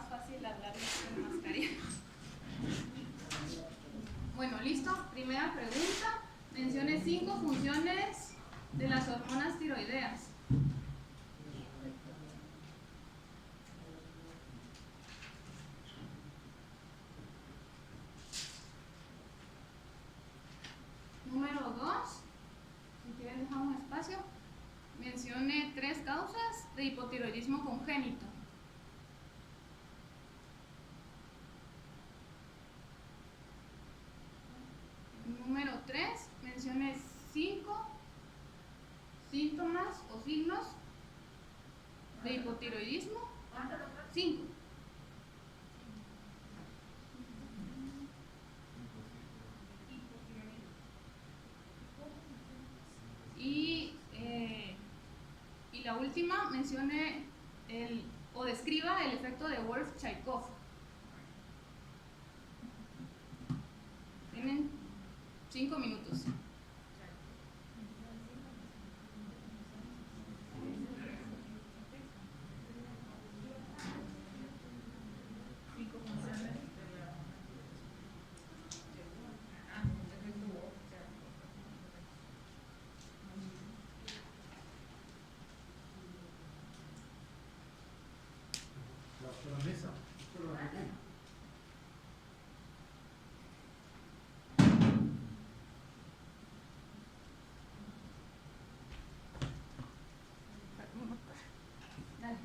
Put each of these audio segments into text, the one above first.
más fácil hablar sin mascarilla. Bueno, listo. Primera pregunta. Mencione 5 funciones de las hormonas tiroideas. Número 2. Si quieren dejar un espacio. Mencione 3 causas de hipotiroidismo congénito. Número 3. Mencione 5 síntomas o signos de hipotiroidismo. 5. Y la última, mencione o describa el efecto de Wolff-Chaikoff. Tienen 5 minutos. La mesa. Dale.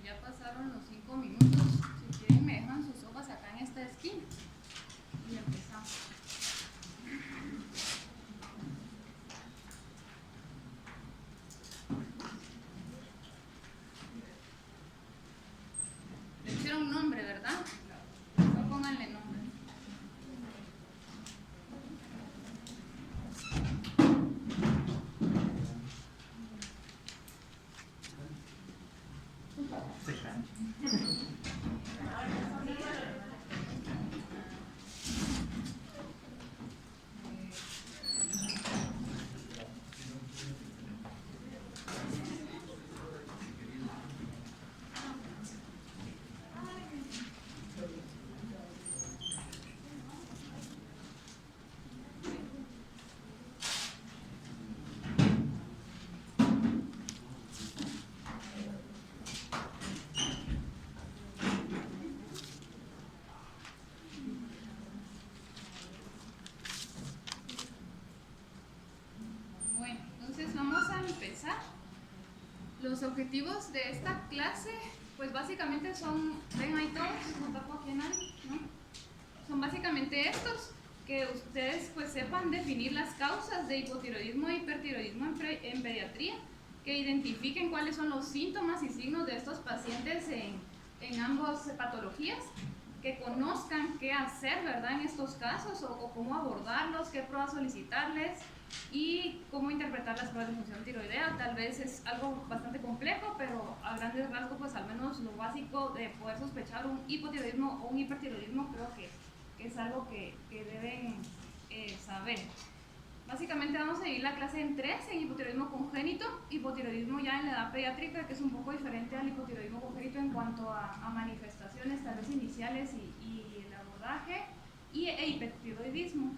ya pasaron los 5 minutos. Si quieren me dejan sus hojas acá en esta esquina y empezamos. Le pusieron un nombre, ¿verdad? No pónganle nombre. Bueno, entonces vamos a empezar. Los objetivos de esta clase, pues básicamente son, ven ahí todos, no tapo aquí a nadie, ¿no? Son básicamente estos, que ustedes pues sepan definir las causas de hipotiroidismo e hipertiroidismo en pediatría, que identifiquen cuáles son los síntomas y signos de estos pacientes en ambas patologías, que conozcan qué hacer, ¿verdad?, en estos casos, o cómo abordarlos, qué pruebas solicitarles y cómo interpretar las pruebas de función tiroidea. Tal vez es algo bastante complejo, pero a grandes rasgos, pues al menos lo básico de poder sospechar un hipotiroidismo o un hipertiroidismo creo que es algo que deben saber. Básicamente vamos a dividir la clase en 3, en hipotiroidismo congénito, hipotiroidismo ya en la edad pediátrica, que es un poco diferente al hipotiroidismo congénito en cuanto a manifestaciones tal vez iniciales y el abordaje, e hipertiroidismo.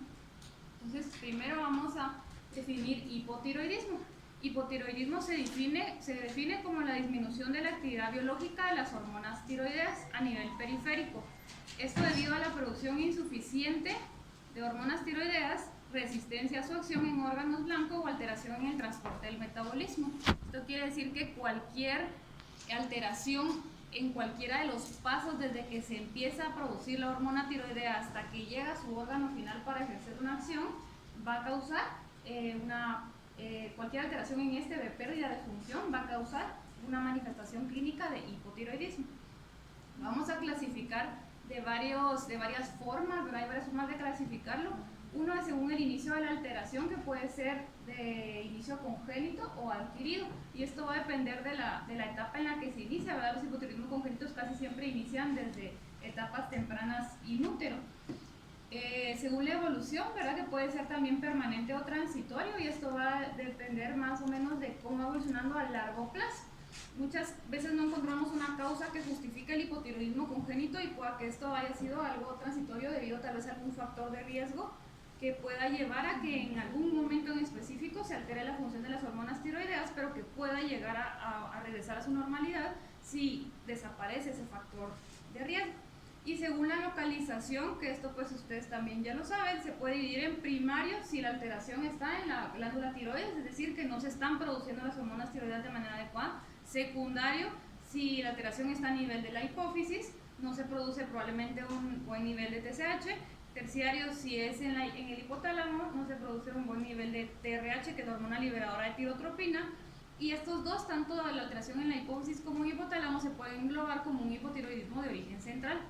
Entonces primero vamos a definir hipotiroidismo. Hipotiroidismo se define como la disminución de la actividad biológica de las hormonas tiroideas a nivel periférico. Esto debido a la producción insuficiente de hormonas tiroideas, resistencia a su acción en órganos blancos o alteración en el transporte del metabolismo. Esto quiere decir que cualquier alteración en cualquiera de los pasos desde que se empieza a producir la hormona tiroidea hasta que llega a su órgano final para ejercer una acción va a causar cualquier alteración en este de pérdida de función va a causar una manifestación clínica de hipotiroidismo. Vamos a clasificar de varias formas, ¿verdad? Hay varias formas de clasificarlo. Uno es según el inicio de la alteración, que puede ser de inicio congénito o adquirido, y esto va a depender de la etapa en la que se inicia, ¿verdad? Los hipotiroidismos congénitos casi siempre inician desde etapas tempranas in útero. Según la evolución, ¿verdad?, que puede ser también permanente o transitorio, y esto va a depender más o menos de cómo va evolucionando a largo plazo. Muchas veces no encontramos una causa que justifique el hipotiroidismo congénito y pueda que esto haya sido algo transitorio debido tal vez a algún factor de riesgo que pueda llevar a que en algún momento en específico se altere la función de las hormonas tiroideas, pero que pueda llegar a regresar a su normalidad si desaparece ese factor de riesgo. Y según la localización, que esto pues ustedes también ya lo saben, se puede dividir en primario si la alteración está en la glándula tiroides, es decir, que no se están produciendo las hormonas tiroideas de manera adecuada. Secundario, si la alteración está a nivel de la hipófisis, no se produce probablemente un buen nivel de TSH. Terciario, si es en el hipotálamo, no se produce un buen nivel de TRH, que es la hormona liberadora de tirotropina. Y estos dos, tanto la alteración en la hipófisis como en el hipotálamo, se pueden englobar como un hipotiroidismo de origen central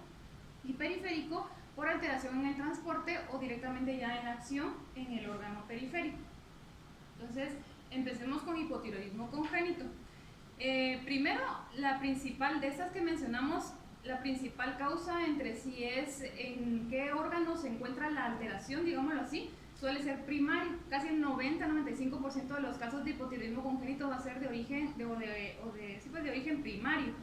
y periférico por alteración en el transporte o directamente ya en acción en el órgano periférico. Entonces, empecemos con hipotiroidismo congénito. Primero, la principal de estas que mencionamos, la principal causa entre si es en qué órgano se encuentra la alteración, digámoslo así, suele ser primario. Casi el 90-95% de los casos de hipotiroidismo congénito va a ser de origen, de origen primario,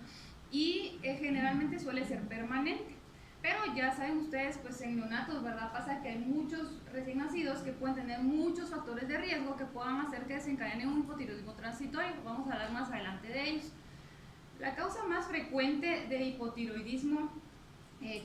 y generalmente suele ser permanente. Pero ya saben ustedes, pues en neonatos, ¿verdad?, pasa que hay muchos recién nacidos que pueden tener muchos factores de riesgo que puedan hacer que desencadenen un hipotiroidismo transitorio. Vamos a hablar más adelante de ellos. La causa más frecuente de hipotiroidismo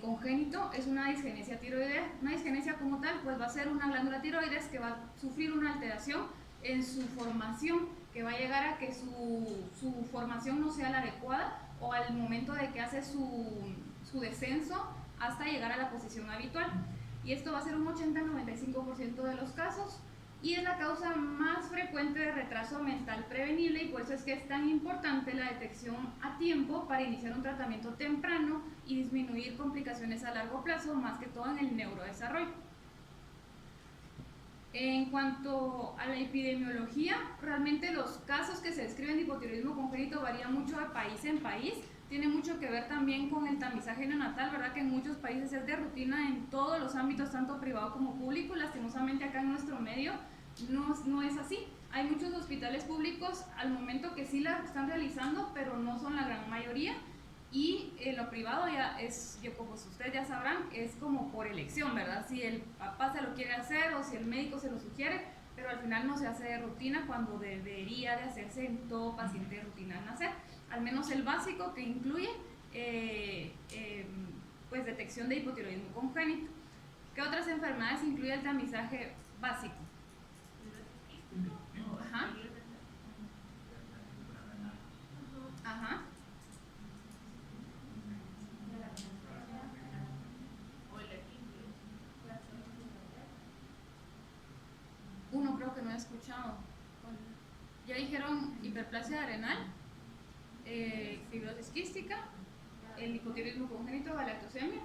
congénito es una disgenesia tiroidea. Una disgenesia como tal, pues va a ser una glándula tiroides que va a sufrir una alteración en su formación, que va a llegar a que su formación no sea la adecuada o al momento de que hace su descenso hasta llegar a la posición habitual. Y esto va a ser un 80-95% de los casos y es la causa más frecuente de retraso mental prevenible y por eso es que es tan importante la detección a tiempo para iniciar un tratamiento temprano y disminuir complicaciones a largo plazo, más que todo en el neurodesarrollo. En cuanto a la epidemiología, realmente los casos que se describen de hipotiroidismo congénito varían mucho de país en país. Tiene mucho que ver también con el tamizaje neonatal, ¿verdad? Que en muchos países es de rutina en todos los ámbitos, tanto privado como público. Lastimosamente acá en nuestro medio no es así. Hay muchos hospitales públicos al momento que sí la están realizando, pero no son la gran mayoría. Y lo privado ya es, como ustedes ya sabrán, es como por elección, ¿verdad? Si el papá se lo quiere hacer o si el médico se lo sugiere, pero al final no se hace de rutina cuando debería de hacerse en todo paciente de rutina al nacer. Al menos el básico que incluye pues detección de hipotiroidismo congénito. ¿Qué otras enfermedades incluye el tamizaje básico? Ajá. Ajá. Uno creo que no he escuchado. Ya dijeron hiperplasia adrenal, fibrosis quística, el hipotiroidismo congénito, galactosemia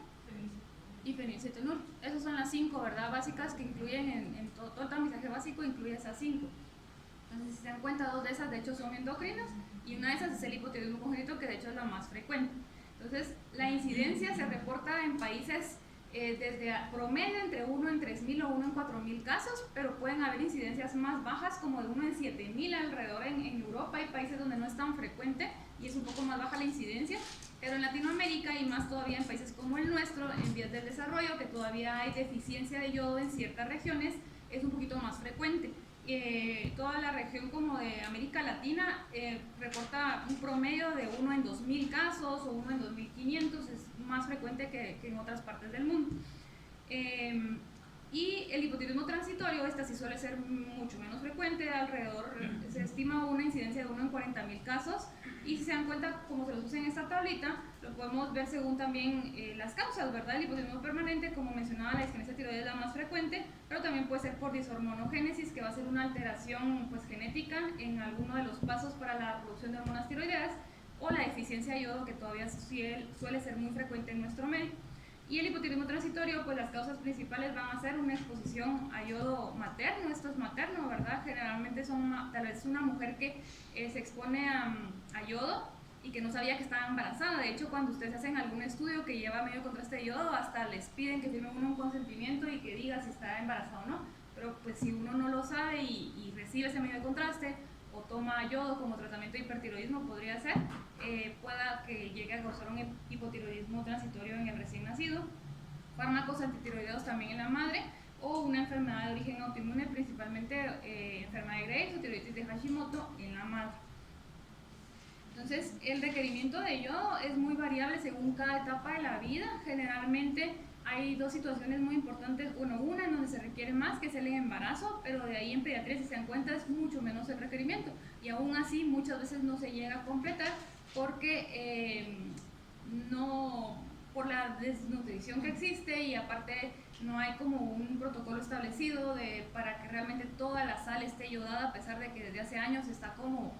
y fenilcetonúrico. Esas son las 5, ¿verdad? Básicas que incluyen en todo el tamizaje básico, incluye esas 5. Entonces, si se dan cuenta, 2 de esas de hecho son endocrinas y una de esas es el hipotiroidismo congénito, que de hecho es la más frecuente. Entonces, la incidencia se reporta en países desde promedio entre 1 en 3.000 o 1 en 4.000 casos, pero pueden haber incidencias más bajas como de 1 en 7.000 alrededor en Europa. Hay países donde no es tan frecuente y es un poco más baja la incidencia, pero en Latinoamérica y más todavía en países como el nuestro, en vías del desarrollo, que todavía hay deficiencia de yodo en ciertas regiones, es un poquito más frecuente. Toda la región como de América Latina reporta un promedio de 1 en 2.000 casos o 1 en 2.500, es más frecuente que en otras partes del mundo. Y el hipotiroidismo transitorio, esta sí suele ser mucho menos frecuente, alrededor, se estima una incidencia de 1 en 40.000 casos, y si se dan cuenta, como se los puse en esta tablita, lo podemos ver según también las causas, ¿verdad? El hipotiroidismo permanente, como mencionaba, la disgenesia tiroidea es la más frecuente, pero también puede ser por dishormonogénesis, que va a ser una alteración pues, genética en alguno de los pasos para la producción de hormonas tiroideas, o la deficiencia de yodo, que todavía suele ser muy frecuente en nuestro medio. Y el hipotiroidismo transitorio, pues las causas principales van a ser una exposición a yodo materno. Esto es materno, ¿verdad? Generalmente son tal vez una mujer que se expone a yodo y que no sabía que estaba embarazada. De hecho, cuando ustedes hacen algún estudio que lleva medio contraste de yodo, hasta les piden que firmen uno un consentimiento y que diga si está embarazada o no. Pero pues si uno no lo sabe y recibe ese medio de contraste o toma yodo como tratamiento de hipertiroidismo, podría ser, pueda que llegue a causar un hipotiroidismo transitorio en el recién nacido, fármacos antitiroideos también en la madre, o una enfermedad de origen autoinmune, principalmente enfermedad de Graves o tiroiditis de Hashimoto en la madre. Entonces, el requerimiento de yodo es muy variable según cada etapa de la vida. Generalmente hay 2 situaciones muy importantes. Una en donde se requiere más, que es el embarazo, pero de ahí en pediatría, si se dan cuenta, es mucho menos el requerimiento. Y aún así, muchas veces no se llega a completar porque no, por la desnutrición que existe, y aparte no hay como un protocolo establecido para que realmente toda la sal esté yodada, a pesar de que desde hace años está como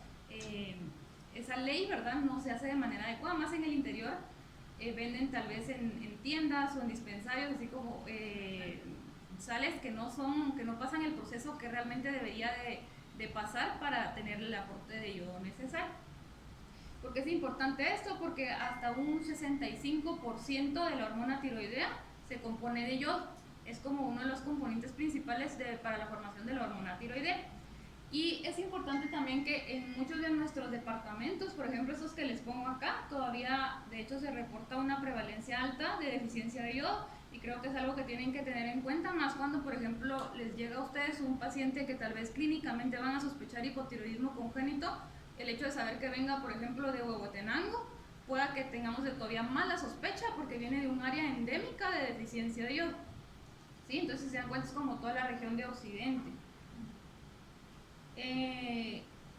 esa ley, ¿verdad? No se hace de manera adecuada, más en el interior. Venden tal vez en tiendas o en dispensarios, así como sales que no pasan el proceso que realmente debería de pasar para tener el aporte de yodo necesario. ¿Por qué es importante esto? Porque hasta un 65% de la hormona tiroidea se compone de yodo. Es como uno de los componentes principales para la formación de la hormona tiroidea. Y es importante también que en muchos de nuestros departamentos, por ejemplo estos que les pongo acá, todavía de hecho se reporta una prevalencia alta de deficiencia de yodo, y creo que es algo que tienen que tener en cuenta, más cuando por ejemplo les llega a ustedes un paciente que tal vez clínicamente van a sospechar hipotiroidismo congénito. El hecho de saber que venga por ejemplo de Huehuetenango, pueda que tengamos todavía más la sospecha porque viene de un área endémica de deficiencia de yodo. ¿Sí? Entonces se dan cuenta, es como toda la región de Occidente.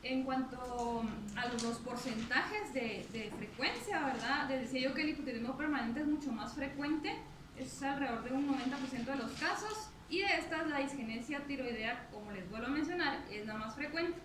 En cuanto a los porcentajes de frecuencia, ¿verdad? Les decía yo que el hipotiroidismo permanente es mucho más frecuente, es alrededor de un 90% de los casos, y de estas la disgenesia tiroidea, como les vuelvo a mencionar, es la más frecuente.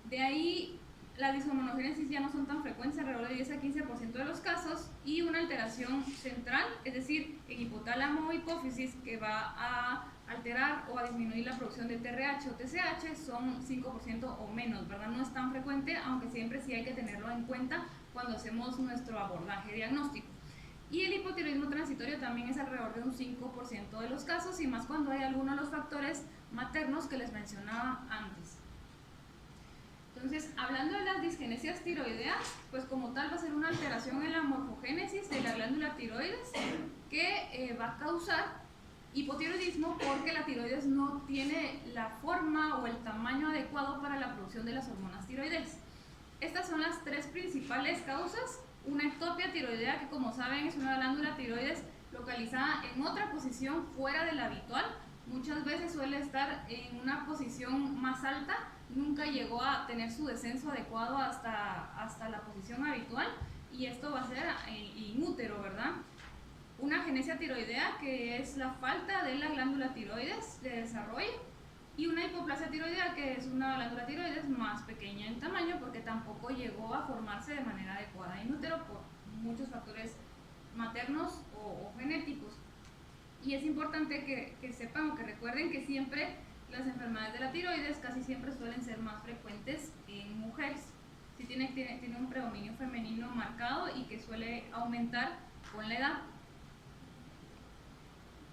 De ahí las dishormonogénesis ya no son tan frecuentes, alrededor de 10 a 15% de los casos, y una alteración central, es decir, en hipotálamo o hipófisis, que va a alterar o a disminuir la producción de TRH o TSH, son 5% o menos, ¿verdad? No es tan frecuente, aunque siempre sí hay que tenerlo en cuenta cuando hacemos nuestro abordaje diagnóstico. Y el hipotiroidismo transitorio también es alrededor de un 5% de los casos, y más cuando hay algunos de los factores maternos que les mencionaba antes. Entonces, hablando de las disgenesias tiroideas, pues como tal va a ser una alteración en la morfogénesis de la glándula tiroides que va a causar hipotiroidismo porque la tiroides no tiene la forma o el tamaño adecuado para la producción de las hormonas tiroideas. Estas son las tres principales causas. Una ectopia tiroidea, que como saben es una glándula tiroides localizada en otra posición fuera de la habitual. Muchas veces suele estar en una posición más alta, nunca llegó a tener su descenso adecuado hasta la posición habitual, y esto va a ser inútero, ¿verdad? Una agenesia tiroidea, que es la falta de la glándula tiroides de desarrollo, y una hipoplasia tiroidea, que es una glándula tiroides más pequeña en tamaño porque tampoco llegó a formarse de manera adecuada, inútero, por muchos factores maternos o genéticos. Y es importante que sepan o que recuerden que siempre las enfermedades de la tiroides casi siempre suelen ser más frecuentes en mujeres. Sí tiene un predominio femenino marcado y que suele aumentar con la edad.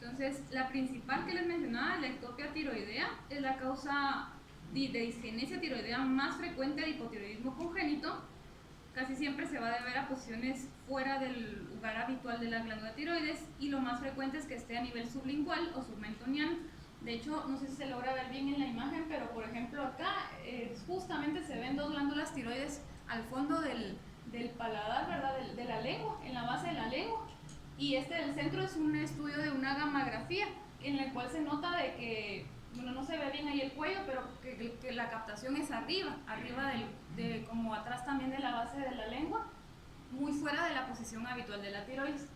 Entonces, la principal que les mencionaba, la ectopia tiroidea, es la causa de disgenesia tiroidea más frecuente de hipotiroidismo congénito. Casi siempre se va a deber a posiciones fuera del lugar habitual de la glándula tiroides, y lo más frecuente es que esté a nivel sublingual o submentoniano. De hecho, no sé si se logra ver bien en la imagen, pero por ejemplo acá justamente se ven dos glándulas tiroides al fondo del paladar, ¿verdad? De la lengua, en la base de la lengua. Y este del centro es un estudio de una gammagrafía, en el cual se nota de que, bueno, no se ve bien ahí el cuello, pero que la captación es arriba como atrás también de la base de la lengua, muy fuera de la posición habitual de la tiroides.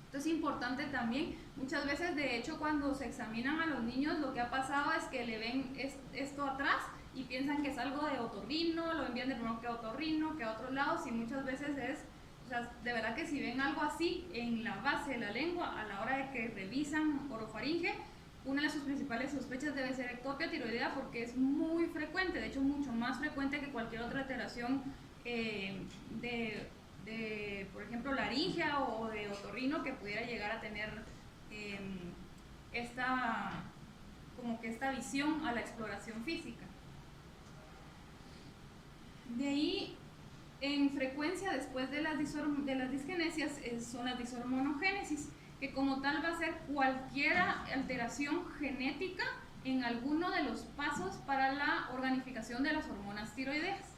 Esto es importante también. Muchas veces, de hecho, cuando se examinan a los niños, lo que ha pasado es que le ven esto atrás y piensan que es algo de otorrino, lo envían de primero que a otorrino, que a otros lados, y muchas veces es, o sea, de verdad que si ven algo así en la base de la lengua, a la hora de que revisan orofaringe, una de sus principales sospechas debe ser ectopia tiroidea, porque es muy frecuente, de hecho mucho más frecuente que cualquier otra alteración por ejemplo, laringia o de otorrino que pudiera llegar a tener esta visión a la exploración física. De ahí, en frecuencia después de las disgenesias son las dishormonogénesis, que como tal va a ser cualquier alteración genética en alguno de los pasos para la organificación de las hormonas tiroideas.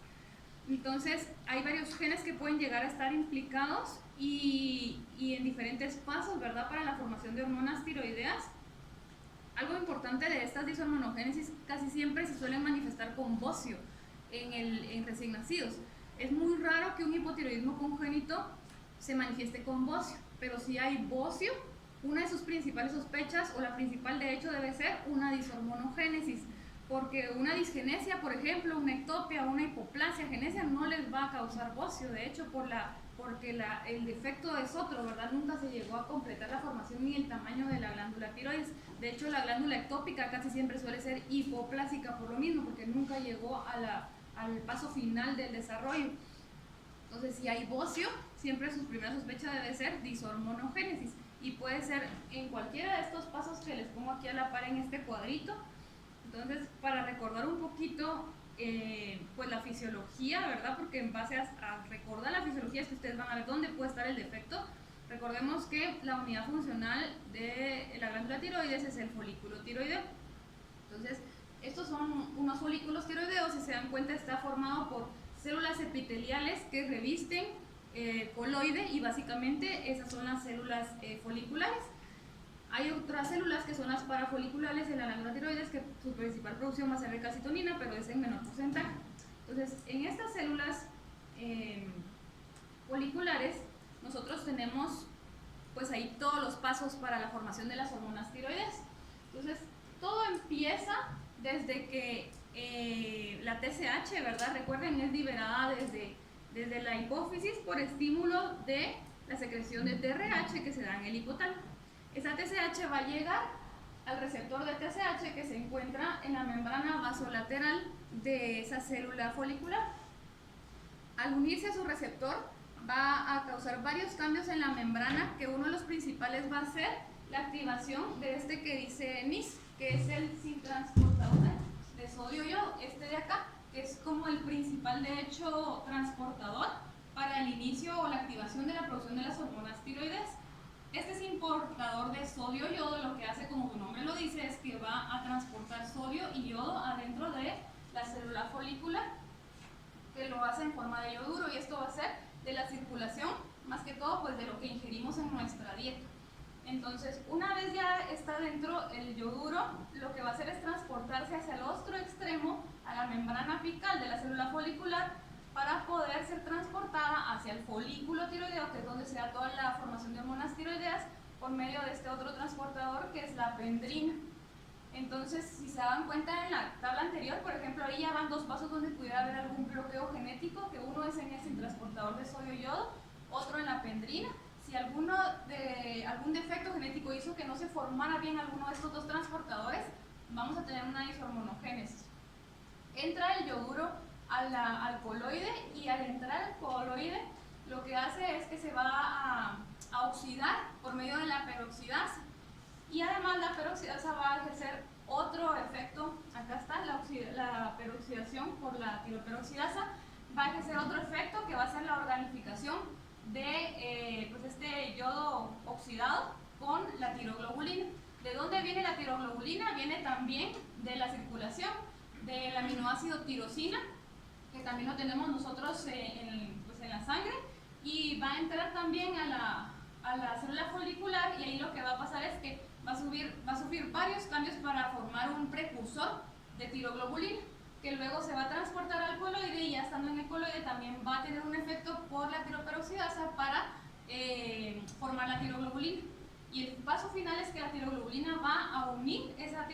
Entonces, hay varios genes que pueden llegar a estar implicados y en diferentes pasos, ¿verdad?, para la formación de hormonas tiroideas. Algo importante de estas dishormonogénesis, casi siempre se suelen manifestar con bocio en recién nacidos. Es muy raro que un hipotiroidismo congénito se manifieste con bocio, pero si hay bocio, una de sus principales sospechas, o la principal de hecho, debe ser una dishormonogénesis, porque una disgenesia, por ejemplo, una ectopia o una hipoplasia genesia no les va a causar bocio, de hecho, porque el defecto es otro, ¿verdad? Nunca se llegó a completar la formación ni el tamaño de la glándula tiroides. De hecho, la glándula ectópica casi siempre suele ser hipoplásica por lo mismo, porque nunca llegó al paso final del desarrollo. Entonces, si hay bocio, siempre su primera sospecha debe ser dishormonogénesis, y puede ser en cualquiera de estos pasos que les pongo aquí a la par en este cuadrito. Entonces, para recordar un poquito pues la fisiología, ¿verdad? Porque en base a recordar la fisiología es que ustedes van a ver dónde puede estar el defecto. Recordemos que la unidad funcional de la glándula tiroides es el folículo tiroideo. Entonces, estos son unos folículos tiroideos, si se dan cuenta está formado por células epiteliales que revisten coloide, y básicamente esas son las células foliculares. Hay otras células que son las parafoliculares en la glándula tiroides, que su principal producción va a ser de calcitonina, pero es en menor porcentaje. Entonces, en estas células foliculares, nosotros tenemos pues ahí todos los pasos para la formación de las hormonas tiroides. Entonces, todo empieza desde que la TSH, ¿verdad? Recuerden, es liberada desde la hipófisis por estímulo de la secreción de TRH que se da en el hipotálamo. Esa TSH va a llegar al receptor de TSH que se encuentra en la membrana basolateral de esa célula folicular. Al unirse a su receptor, va a causar varios cambios en la membrana, que uno de los principales va a ser la activación de este que dice NIS, que es el sintransportador de sodio-yodo, este de acá, que es como el principal, de hecho, transportador para el inicio o la activación de la producción de las hormonas tiroides. Este transportador de sodio-yodo lo que hace, como su nombre lo dice, es que va a transportar sodio y yodo adentro de la célula folicular, que lo hace en forma de yoduro, y esto va a ser de la circulación, más que todo pues de lo que ingerimos en nuestra dieta. Entonces, una vez ya está dentro el yoduro, lo que va a hacer es transportarse hacia el otro extremo, a la membrana apical de la célula folicular, para poder ser transportada hacia el folículo tiroideo, que es donde se da toda la formación de hormonas tiroideas, por medio de este otro transportador que es la pendrina. Entonces, si se dan cuenta en la tabla anterior, por ejemplo, ahí ya van dos pasos donde pudiera haber algún bloqueo genético, que uno es en el transportador de sodio-yodo, otro en la pendrina. Si algún defecto genético hizo que no se formara bien alguno de estos dos transportadores, vamos a tener una dishormonogénesis. Entra el yoduro al coloide, y al entrar al coloide lo que hace es que se va a oxidar por medio de la peroxidasa. Y además la peroxidasa va a ejercer otro efecto, acá está la peroxidación por la tiroperoxidasa, va a ejercer otro efecto que va a ser la organificación de pues este yodo oxidado con la tiroglobulina. ¿De dónde viene la tiroglobulina? Viene también de la circulación del aminoácido tirosina, que también lo tenemos nosotros en la sangre, y va a entrar también a la célula folicular, y ahí lo que va a pasar es que va a sufrir varios cambios para formar un precursor de tiroglobulina, que luego se va a transportar al coloide, y ya estando en el coloide también va a tener un efecto por la tiroperoxidasa para formar la tiroglobulina. Y el paso final es que la tiroglobulina va a unir la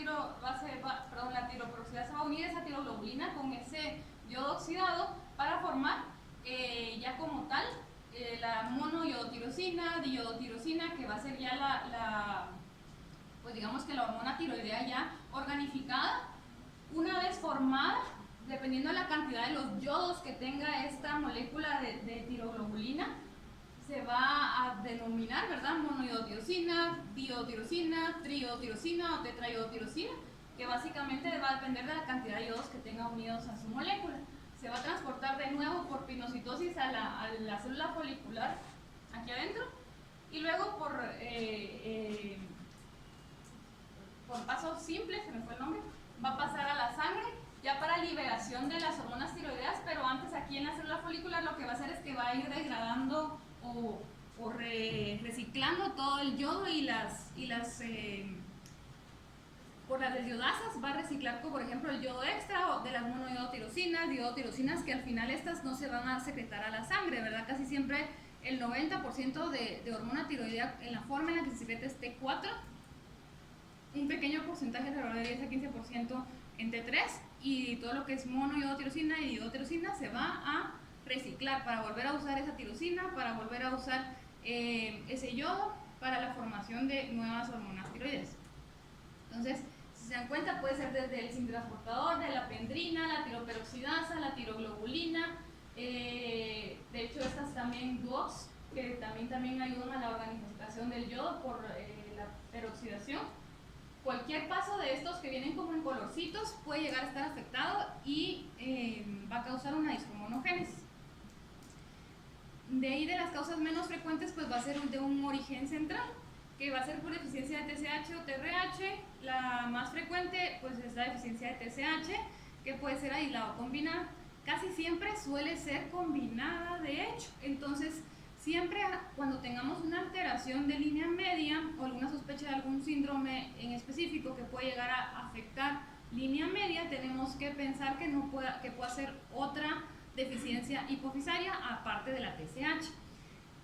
tiroperoxidasa va a unir esa tiroglobulina con ese yodo oxidado para formar ya como tal la monoyodotirosina, diyodotirosina, que va a ser ya pues digamos que la hormona tiroidea ya organificada. Una vez formada, dependiendo de la cantidad de los yodos que tenga esta molécula de tiroglobulina, se va a denominar, ¿verdad?, monoyodotirosina, diyodotirosina, triyodotirosina o tetrayodotirosina, que básicamente va a depender de la cantidad de yodos que tenga unidos a su molécula. Se va a transportar de nuevo por pinocitosis a la célula folicular aquí adentro, y luego por paso simple, se me fue el nombre, va a pasar a la sangre ya para liberación de las hormonas tiroideas, pero antes aquí en la célula folicular lo que va a hacer es que va a ir degradando o reciclando todo el yodo por las desyodasas, va a reciclar, por ejemplo, el yodo extra o de las monoyodotirosinas, diyodotirosinas, que al final estas no se van a secretar a la sangre, ¿verdad? Casi siempre el 90% de hormona tiroidea en la forma en la que se secreta es T4, un pequeño porcentaje, alrededor de 10 a 15% en T3, y todo lo que es monoyodotirosina y diyodotirosina se va a reciclar para volver a usar esa tirosina, para volver a usar ese yodo para la formación de nuevas hormonas tiroides. Entonces, si se dan cuenta, puede ser desde el sintransportador, de la pendrina, la tiroperoxidasa, la tiroglobulina, de hecho estas también DUOX, que también ayudan a la organización del yodo por la peroxidación. Cualquier paso de estos que vienen como en colorcitos puede llegar a estar afectado y va a causar una dishormonogénesis. De ahí, de las causas menos frecuentes, pues va a ser de un origen central, que va a ser por deficiencia de TSH o TRH. La más frecuente pues es la deficiencia de TSH, que puede ser aislada o combinada. Casi siempre suele ser combinada, de hecho. Entonces, siempre cuando tengamos una alteración de línea media o alguna sospecha de algún síndrome en específico que puede llegar a afectar línea media tenemos que pensar que pueda ser otra deficiencia hipofisaria aparte de la TSH,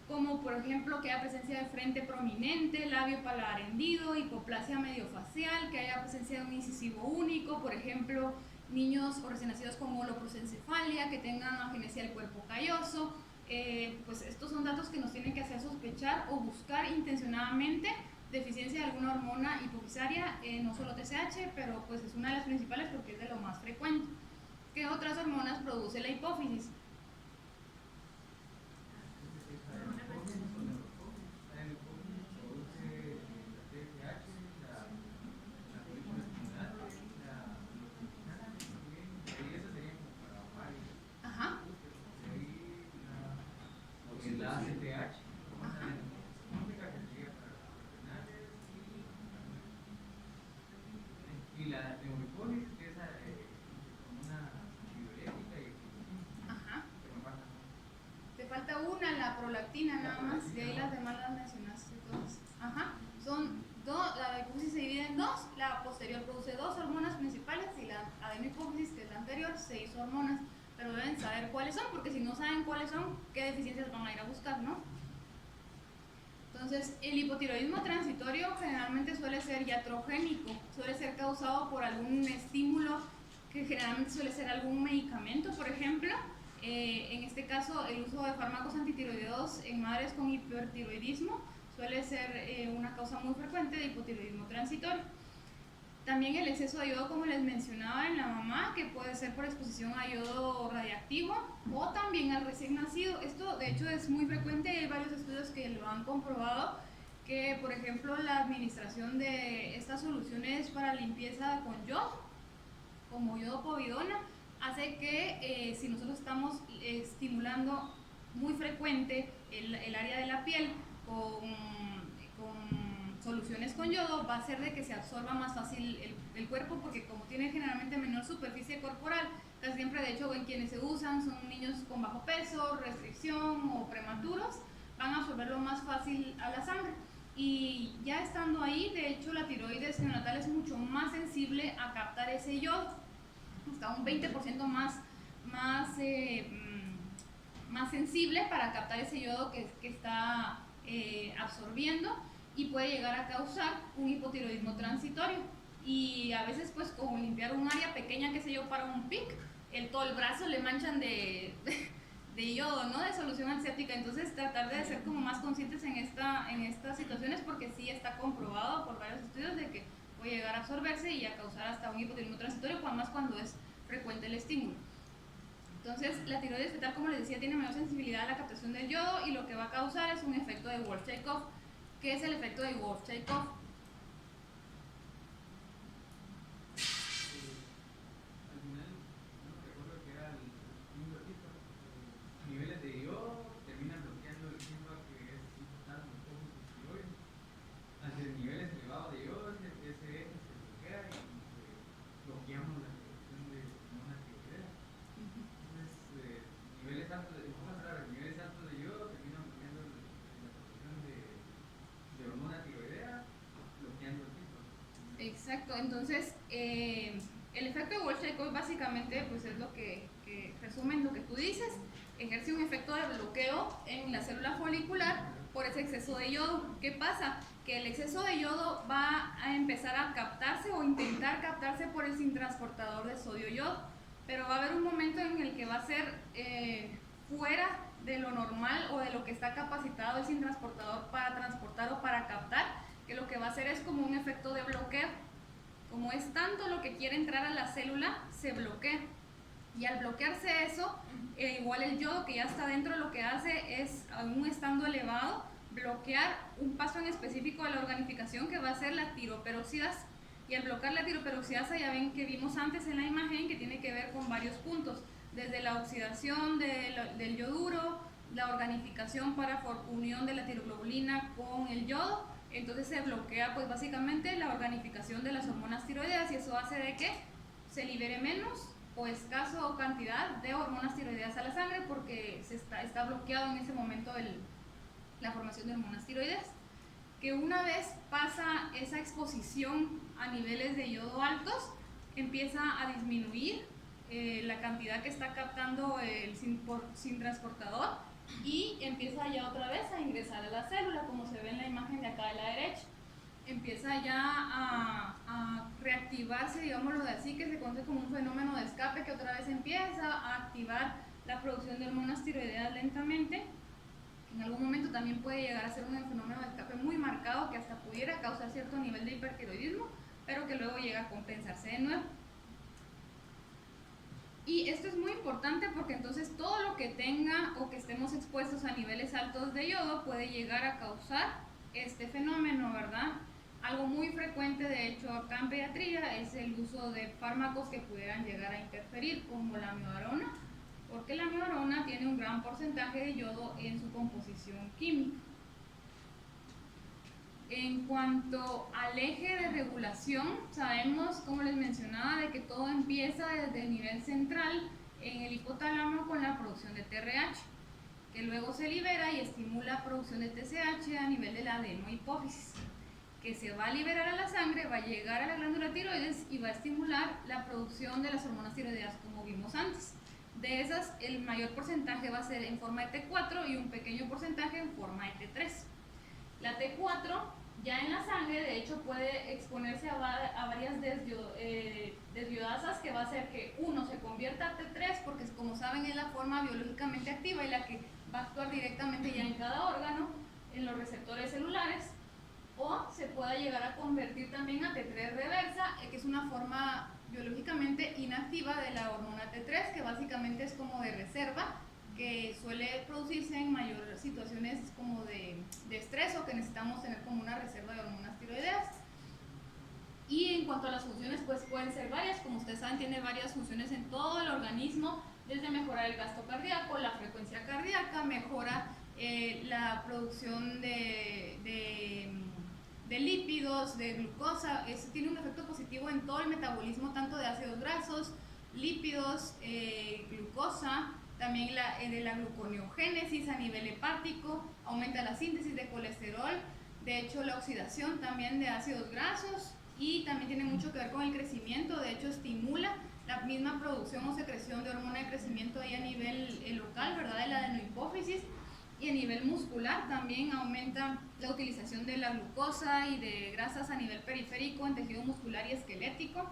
como por ejemplo que haya presencia de frente prominente, labio paladar hendido, hipoplasia mediofacial, que haya presencia de un incisivo único, por ejemplo niños o recién nacidos con holoprosencefalia, que tengan agenesia del cuerpo calloso. Pues estos son datos que nos tienen que hacer sospechar o buscar intencionadamente deficiencia de alguna hormona hipofisaria, no solo TSH, pero pues es una de las principales porque es de lo más frecuente. ¿Qué otras hormonas produce la hipófisis? Ajá. La ACTH. Y la neurofónica, que es una diurética y Ajá. Te falta una, la prolactina nada más, de ahí las demás las mencionaste todas. Ajá. Son dos, la hipófisis se divide en dos, la posterior produce dos hormonas principales y la adenohipófisis, que es la anterior, 6 hormonas. Pero deben saber cuáles son, porque si no saben cuáles son, qué deficiencias van a ir a buscar, ¿no? Entonces, el hipotiroidismo transitorio generalmente suele ser iatrogénico, suele ser causado por algún estímulo, que generalmente suele ser algún medicamento, por ejemplo. En este caso, el uso de fármacos antitiroideos en madres con hipertiroidismo suele ser una causa muy frecuente de hipotiroidismo transitorio. También el exceso de yodo, como les mencionaba en la mamá, que puede ser por exposición a yodo radiactivo o también al recién nacido. Esto de hecho es muy frecuente y hay varios estudios que lo han comprobado, que por ejemplo la administración de estas soluciones para limpieza con yodo, como yodo povidona, hace que si nosotros estamos estimulando muy frecuente el área de la piel con soluciones con yodo, va a hacer de que se absorba más fácil el cuerpo, porque como tiene generalmente menor superficie corporal, casi siempre de hecho en quienes se usan son niños con bajo peso, restricción o prematuros, van a absorberlo más fácil a la sangre. Y ya estando ahí, de hecho la tiroides neonatal es mucho más sensible a captar ese yodo, hasta un 20% más sensible para captar ese yodo que está absorbiendo, y puede llegar a causar un hipotiroidismo transitorio. Y a veces pues como limpiar un área pequeña, qué sé yo, para un pic, todo el brazo le manchan de yodo, ¿no? De solución antiséptica. Entonces tratar de ser como más conscientes en estas situaciones, porque sí está comprobado por varios estudios de que puede llegar a absorberse y a causar hasta un hipotiroidismo transitorio, más cuando es frecuente el estímulo. Entonces la tiroides fetal, como les decía, tiene menor sensibilidad a la captación del yodo y lo que va a causar es un efecto de Wolff-Chaikoff. ¿Qué es el efecto de Wolff-Chaikoff? al final, no recuerdo que era un ratito, niveles de yodo terminan bloqueando el síntoma que es importante en todos los tiroides. Ante niveles elevados de yodo, ese eje se bloquea y bloqueamos la producción de hormonas tiroideas. Entonces, niveles altos de yodo terminan bloqueando la producción de hormona tiroidea, bloqueando el síntoma. Exacto, entonces el efecto de Wolff-Chaikoff básicamente pues es lo que resume en lo que tú dices, ejerce un efecto de bloqueo en la célula folicular por ese exceso de yodo. ¿Qué pasa? Que el exceso de yodo va a empezar a captarse o intentar captarse por el sintransportador de sodio-yodo, pero va a haber un momento en el que va a ser fuera de lo normal o de lo que está capacitado el sintransportador para transportar o para captar, que lo que va a hacer es como un efecto de bloqueo. Como es tanto lo que quiere entrar a la célula, se bloquea. Y al bloquearse eso, igual el yodo que ya está dentro, lo que hace es, aún estando elevado, bloquear un paso en específico de la organificación, que va a ser la tiroperoxidasa. Y al bloquear la tiroperoxidasa, ya ven que vimos antes en la imagen que tiene que ver con varios puntos, desde la oxidación del yoduro, la organificación para unión de la tiroglobulina con el yodo. Entonces se bloquea pues básicamente la organificación de las hormonas tiroideas, y eso hace de que se libere menos o escaso cantidad de hormonas tiroideas a la sangre, porque está bloqueado en ese momento la formación de hormonas tiroideas. Que una vez pasa esa exposición a niveles de yodo altos, empieza a disminuir la cantidad que está captando el sin transportador y empieza ya otra vez a ingresar a la célula, como se ve en la imagen de acá de la derecha. Empieza ya a reactivarse, digámoslo así, que se conoce como un fenómeno de escape, que otra vez empieza a activar la producción de hormonas tiroideas lentamente. En algún momento también puede llegar a ser un fenómeno de escape muy marcado que hasta pudiera causar cierto nivel de hipertiroidismo, pero que luego llega a compensarse de nuevo. Y esto es muy importante porque entonces todo lo que tenga o que estemos expuestos a niveles altos de yodo puede llegar a causar este fenómeno, ¿verdad? Algo muy frecuente, de hecho, acá en pediatría es el uso de fármacos que pudieran llegar a interferir, como la amiodarona, porque la amiodarona tiene un gran porcentaje de yodo en su composición química. En cuanto al eje de regulación, sabemos, como les mencionaba, de que todo empieza desde el nivel central en el hipotálamo con la producción de TRH, que luego se libera y estimula la producción de TSH a nivel de la adenohipófisis, que se va a liberar a la sangre, va a llegar a la glándula tiroides y va a estimular la producción de las hormonas tiroideas, como vimos antes. De esas, el mayor porcentaje va a ser en forma de T4 y un pequeño porcentaje en forma de T3. La T4 ya en la sangre, de hecho, puede exponerse a varias desviodasas, que va a hacer que uno se convierta a T3, porque como saben es la forma biológicamente activa y la que va a actuar directamente ya en cada órgano, en los receptores celulares, o se pueda llegar a convertir también a T3 reversa, que es una forma biológicamente inactiva de la hormona T3, que básicamente es como de reserva, que suele producirse en mayores situaciones como de estrés o que necesitamos tener como una reserva de hormonas tiroideas. Y en cuanto a las funciones, pues pueden ser varias, como ustedes saben, tiene varias funciones en todo el organismo, desde mejorar el gasto cardíaco, la frecuencia cardíaca, mejora la producción de lípidos, de glucosa. Eso tiene un efecto positivo en todo el metabolismo, tanto de ácidos grasos, lípidos, glucosa, también de la gluconeogénesis a nivel hepático, aumenta la síntesis de colesterol, de hecho la oxidación también de ácidos grasos, y también tiene mucho que ver con el crecimiento. De hecho estimula la misma producción o secreción de hormona de crecimiento ahí a nivel local, ¿verdad?, de la adenohipófisis. Y a nivel muscular también aumenta la utilización de la glucosa y de grasas a nivel periférico en tejido muscular y esquelético.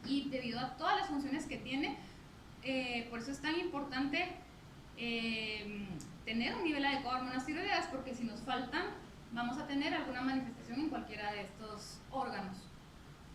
Y debido a todas las funciones que tiene, por eso es tan importante tener un nivel adecuado de hormonas tiroideas, porque si nos faltan vamos a tener alguna manifestación en cualquiera de estos órganos.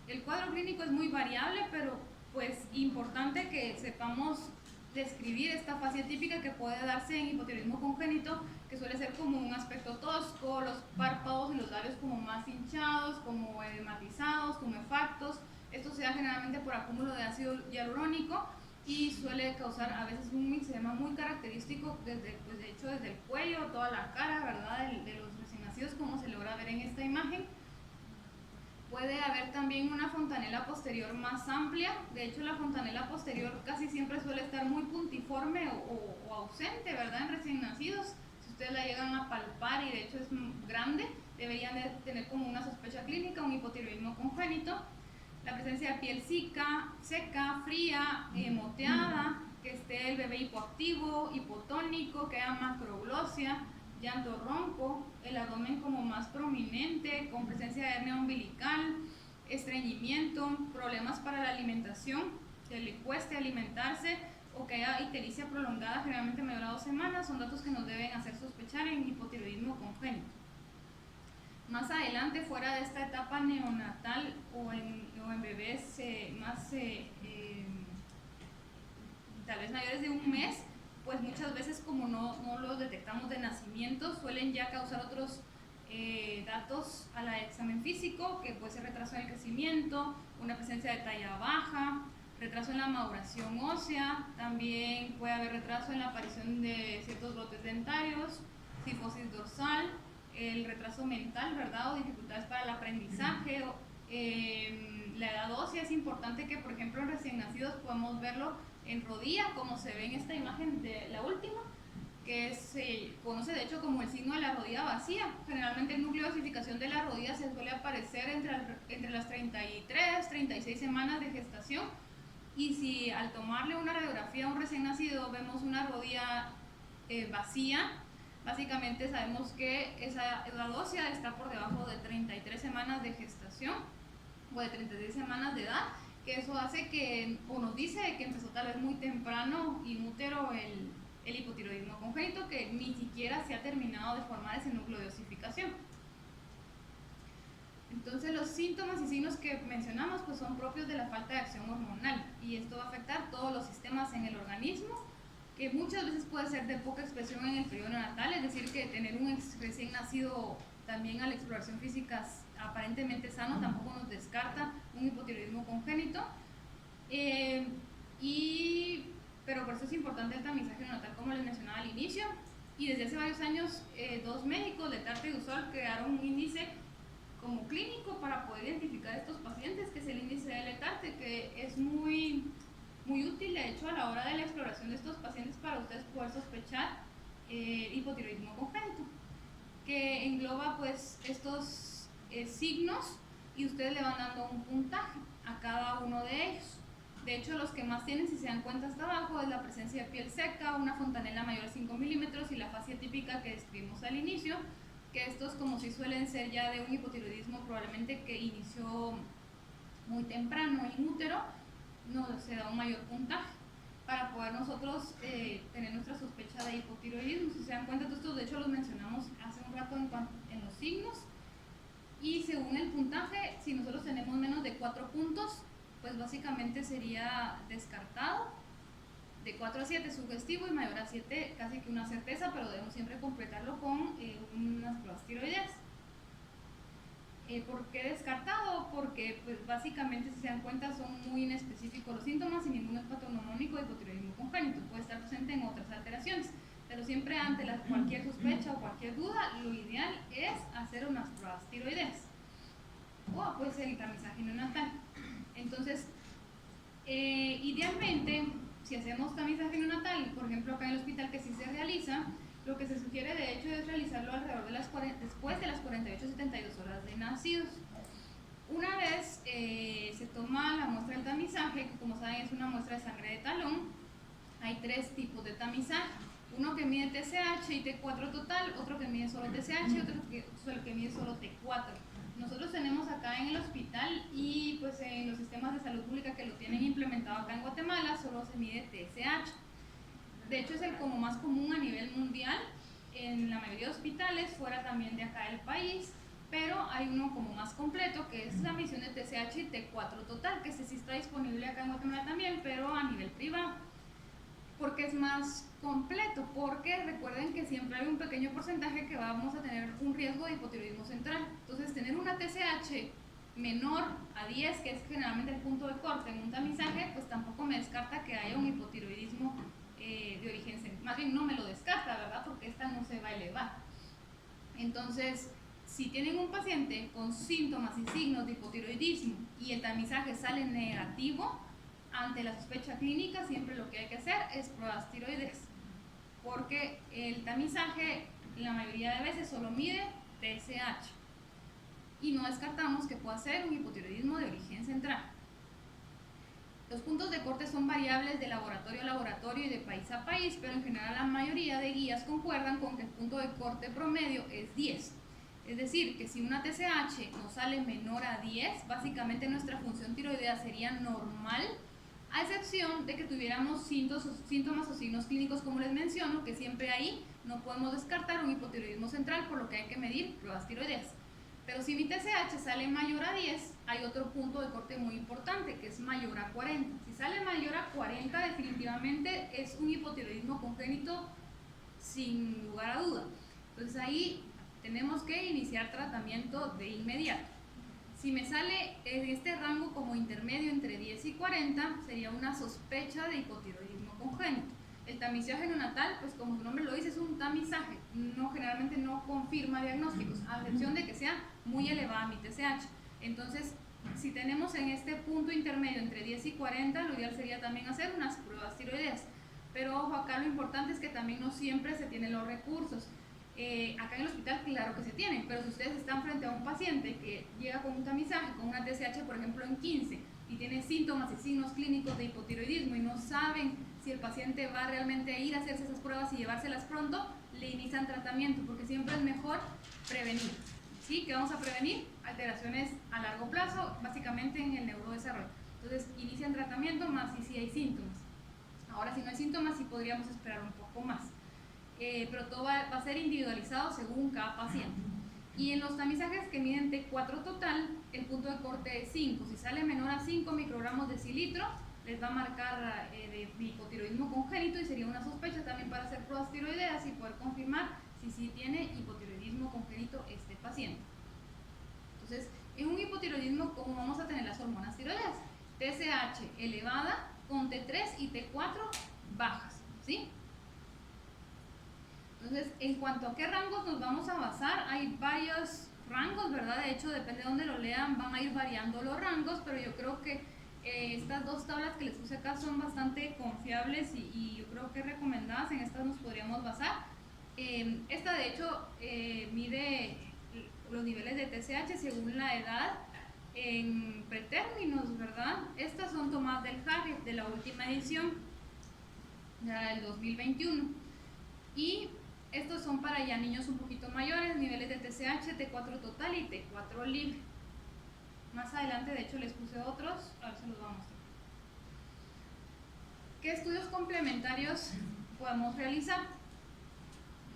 El cuadro clínico es muy variable, pero pues importante que sepamos describir esta fascia típica que puede darse en hipotiroidismo congénito, que suele ser como un aspecto tosco, los párpados y los labios como más hinchados, como edematizados, tumefactos. Esto se da generalmente por acúmulo de ácido hialurónico y suele causar a veces un eczema muy característico, desde, pues de hecho desde el cuello, toda la cara, ¿verdad?, de los recién nacidos, como se logra ver en esta imagen. Puede haber también una fontanela posterior más amplia. De hecho, la fontanela posterior casi siempre suele estar muy puntiforme o ausente, ¿verdad?, en recién nacidos. Si ustedes la llegan a palpar y de hecho es grande, deberían de tener como una sospecha clínica, un hipotiroidismo congénito. La presencia de piel seca, fría, moteada, que esté el bebé hipoactivo, hipotónico, que haya macroglosia, llanto ronco, el abdomen como más prominente, con presencia de hernia umbilical, estreñimiento, problemas para la alimentación, que le cueste alimentarse o que haya ictericia prolongada, generalmente mayor a 2 semanas, son datos que nos deben hacer sospechar en hipotiroidismo congénito. Más adelante, fuera de esta etapa neonatal o en bebés tal vez mayores de un mes, pues muchas veces como no los detectamos de nacimiento, suelen ya causar otros datos al examen físico, que puede ser retraso en el crecimiento, una presencia de talla baja, retraso en la maduración ósea, también puede haber retraso en la aparición de ciertos brotes dentarios, cifosis dorsal, el retraso mental, ¿verdad?, o dificultades para el aprendizaje. La edad ósea es importante que, por ejemplo, en recién nacidos podemos verlo en rodilla, como se ve en esta imagen de la última, que se conoce de hecho como el signo de la rodilla vacía. Generalmente el núcleo de osificación de la rodilla se suele suele aparecer entre las 33, 36 semanas de gestación. Y si al tomarle una radiografía a un recién nacido vemos una rodilla vacía, básicamente sabemos que esa edad ósea está por debajo de 33 semanas de gestación o de 36 semanas de edad, que eso hace que, o nos dice que empezó tal vez muy temprano in útero el hipotiroidismo congénito, que ni siquiera se ha terminado de formar ese núcleo de osificación. Entonces los síntomas y signos que mencionamos pues son propios de la falta de acción hormonal, y esto va a afectar todos los sistemas en el organismo, que muchas veces puede ser de poca expresión en el periodo neonatal, es decir, que tener un recién nacido también a la exploración física aparentemente sano tampoco nos descarta un hipotiroidismo congénito. Pero por eso es importante el tamizaje neonatal, como les mencionaba al inicio, y desde hace varios años dos médicos, Letarte y Dusol, crearon un índice como clínico para poder identificar a estos pacientes, que es el índice de Letarte, que es muy útil, de hecho, a la hora de la exploración de estos pacientes para ustedes poder sospechar hipotiroidismo congénito, que engloba pues estos signos, y ustedes le van dando un puntaje a cada uno de ellos. De hecho, los que más tienen, si se dan cuenta hasta abajo, es la presencia de piel seca, una fontanela mayor a 5 milímetros y la fascia típica que describimos al inicio, que estos, como si suelen ser ya de un hipotiroidismo probablemente que inició muy temprano in útero, nos se da un mayor puntaje para poder nosotros tener nuestra sospecha de hipotiroidismo. Si se dan cuenta, estos de hecho los mencionamos hace un rato en los signos, y según el puntaje, si nosotros tenemos menos de 4 puntos, pues básicamente sería descartado. De 4 a 7 sugestivo, y mayor a 7 casi que una certeza, pero debemos siempre completarlo con unas pruebas tiroideas. ¿Por qué descartado? Porque pues básicamente, si se dan cuenta, son muy inespecíficos los síntomas y ninguno es patognomónico de hipotiroidismo congénito, puede estar presente en otras alteraciones, pero siempre ante cualquier sospecha o cualquier duda, lo ideal es hacer unas pruebas tiroideas o pues el tamizaje neonatal. Entonces, idealmente, si hacemos tamizaje neonatal, por ejemplo acá en el hospital que sí se realiza, lo que se sugiere de hecho es realizarlo alrededor de después de las 48-72 horas de nacidos. Una vez se toma la muestra del tamizaje, que como saben es una muestra de sangre de talón. Hay 3 tipos de tamizaje: uno que mide TSH y T4 total, otro que mide solo TSH y otro que mide solo T4. Nosotros tenemos acá en el hospital, y pues en los sistemas de salud pública que lo tienen implementado acá en Guatemala, solo se mide TSH. De hecho es el como más común a nivel mundial en la mayoría de hospitales, fuera también de acá del país, pero hay uno como más completo, que es la medición de TSH y T4 total, que sí está disponible acá en Guatemala también, pero a nivel privado. ¿Por qué es más completo? Porque recuerden que siempre hay un pequeño porcentaje que vamos a tener un riesgo de hipotiroidismo central. Entonces, tener una TSH menor a 10, que es generalmente el punto de corte en un tamizaje, pues tampoco me descarta que haya un hipotiroidismo de origen central. Más bien no me lo descarta, ¿verdad? Porque esta no se va a elevar. Entonces, si tienen un paciente con síntomas y signos de hipotiroidismo y el tamizaje sale negativo, ante la sospecha clínica siempre lo que hay que hacer es pruebas tiroides, porque el tamizaje la mayoría de veces solo mide TSH y no descartamos que pueda ser un hipotiroidismo de origen central. Los puntos de corte son variables de laboratorio a laboratorio y de país a país, pero en general la mayoría de guías concuerdan con que el punto de corte promedio es 10. Es decir, que si una TSH nos sale menor a 10, básicamente nuestra función tiroidea sería normal, a excepción de que tuviéramos síntomas o signos clínicos como les menciono, que siempre ahí no podemos descartar un hipotiroidismo central, por lo que hay que medir pruebas tiroideas. Pero si mi TSH sale mayor a 10, hay otro punto de corte muy importante, que es mayor a 40. Si sale mayor a 40, definitivamente es un hipotiroidismo congénito sin lugar a duda. Entonces ahí tenemos que iniciar tratamiento de inmediato. Si me sale en este rango como intermedio entre 10 y 40, sería una sospecha de hipotiroidismo congénito. El tamizaje neonatal, pues como su nombre lo dice, es un tamizaje, generalmente no confirma diagnósticos, a excepción de que sea muy elevada mi TSH. Entonces, si tenemos en este punto intermedio entre 10 y 40, lo ideal sería también hacer unas pruebas tiroideas. Pero ojo, acá lo importante es que también no siempre se tienen los recursos. Acá en el hospital, claro que se tienen, pero si ustedes están frente a un paciente que llega con un tamizaje, con una TSH, por ejemplo, en 15, y tiene síntomas y signos clínicos de hipotiroidismo y no saben si el paciente va realmente a ir a hacerse esas pruebas y llevárselas pronto, le inician tratamiento, porque siempre es mejor prevenir. ¿Sí? ¿Qué vamos a prevenir? Alteraciones a largo plazo, básicamente en el neurodesarrollo. Entonces, inician tratamiento más si hay síntomas. Ahora, si no hay síntomas, sí podríamos esperar un poco más. Pero todo va a ser individualizado según cada paciente. Y en los tamizajes que miden T4 total, el punto de corte es 5. Si sale menor a 5 microgramos de cilitro, les va a marcar de hipotiroidismo congénito y sería una sospecha también para hacer pruebas tiroideas y poder confirmar si sí tiene hipotiroidismo congénito este paciente. Entonces, en un hipotiroidismo, ¿cómo vamos a tener las hormonas tiroideas? TSH elevada con T3 y T4 bajas, ¿sí? Entonces, en cuanto a qué rangos nos vamos a basar, hay varios rangos, ¿verdad? De hecho, depende de dónde lo lean, van a ir variando los rangos, pero yo creo que estas dos tablas que les puse acá son bastante confiables y yo creo que recomendadas, en estas nos podríamos basar. Esta, de hecho, mide los niveles de TSH según la edad en pretérminos, ¿verdad? Estas son tomadas del Harriet, de la última edición, ya del 2021. Y estos son para ya niños un poquito mayores, niveles de TSH, T4 total y T4 libre. Más adelante, de hecho, les puse otros, a ver si los voy a mostrar. ¿Qué estudios complementarios podemos realizar?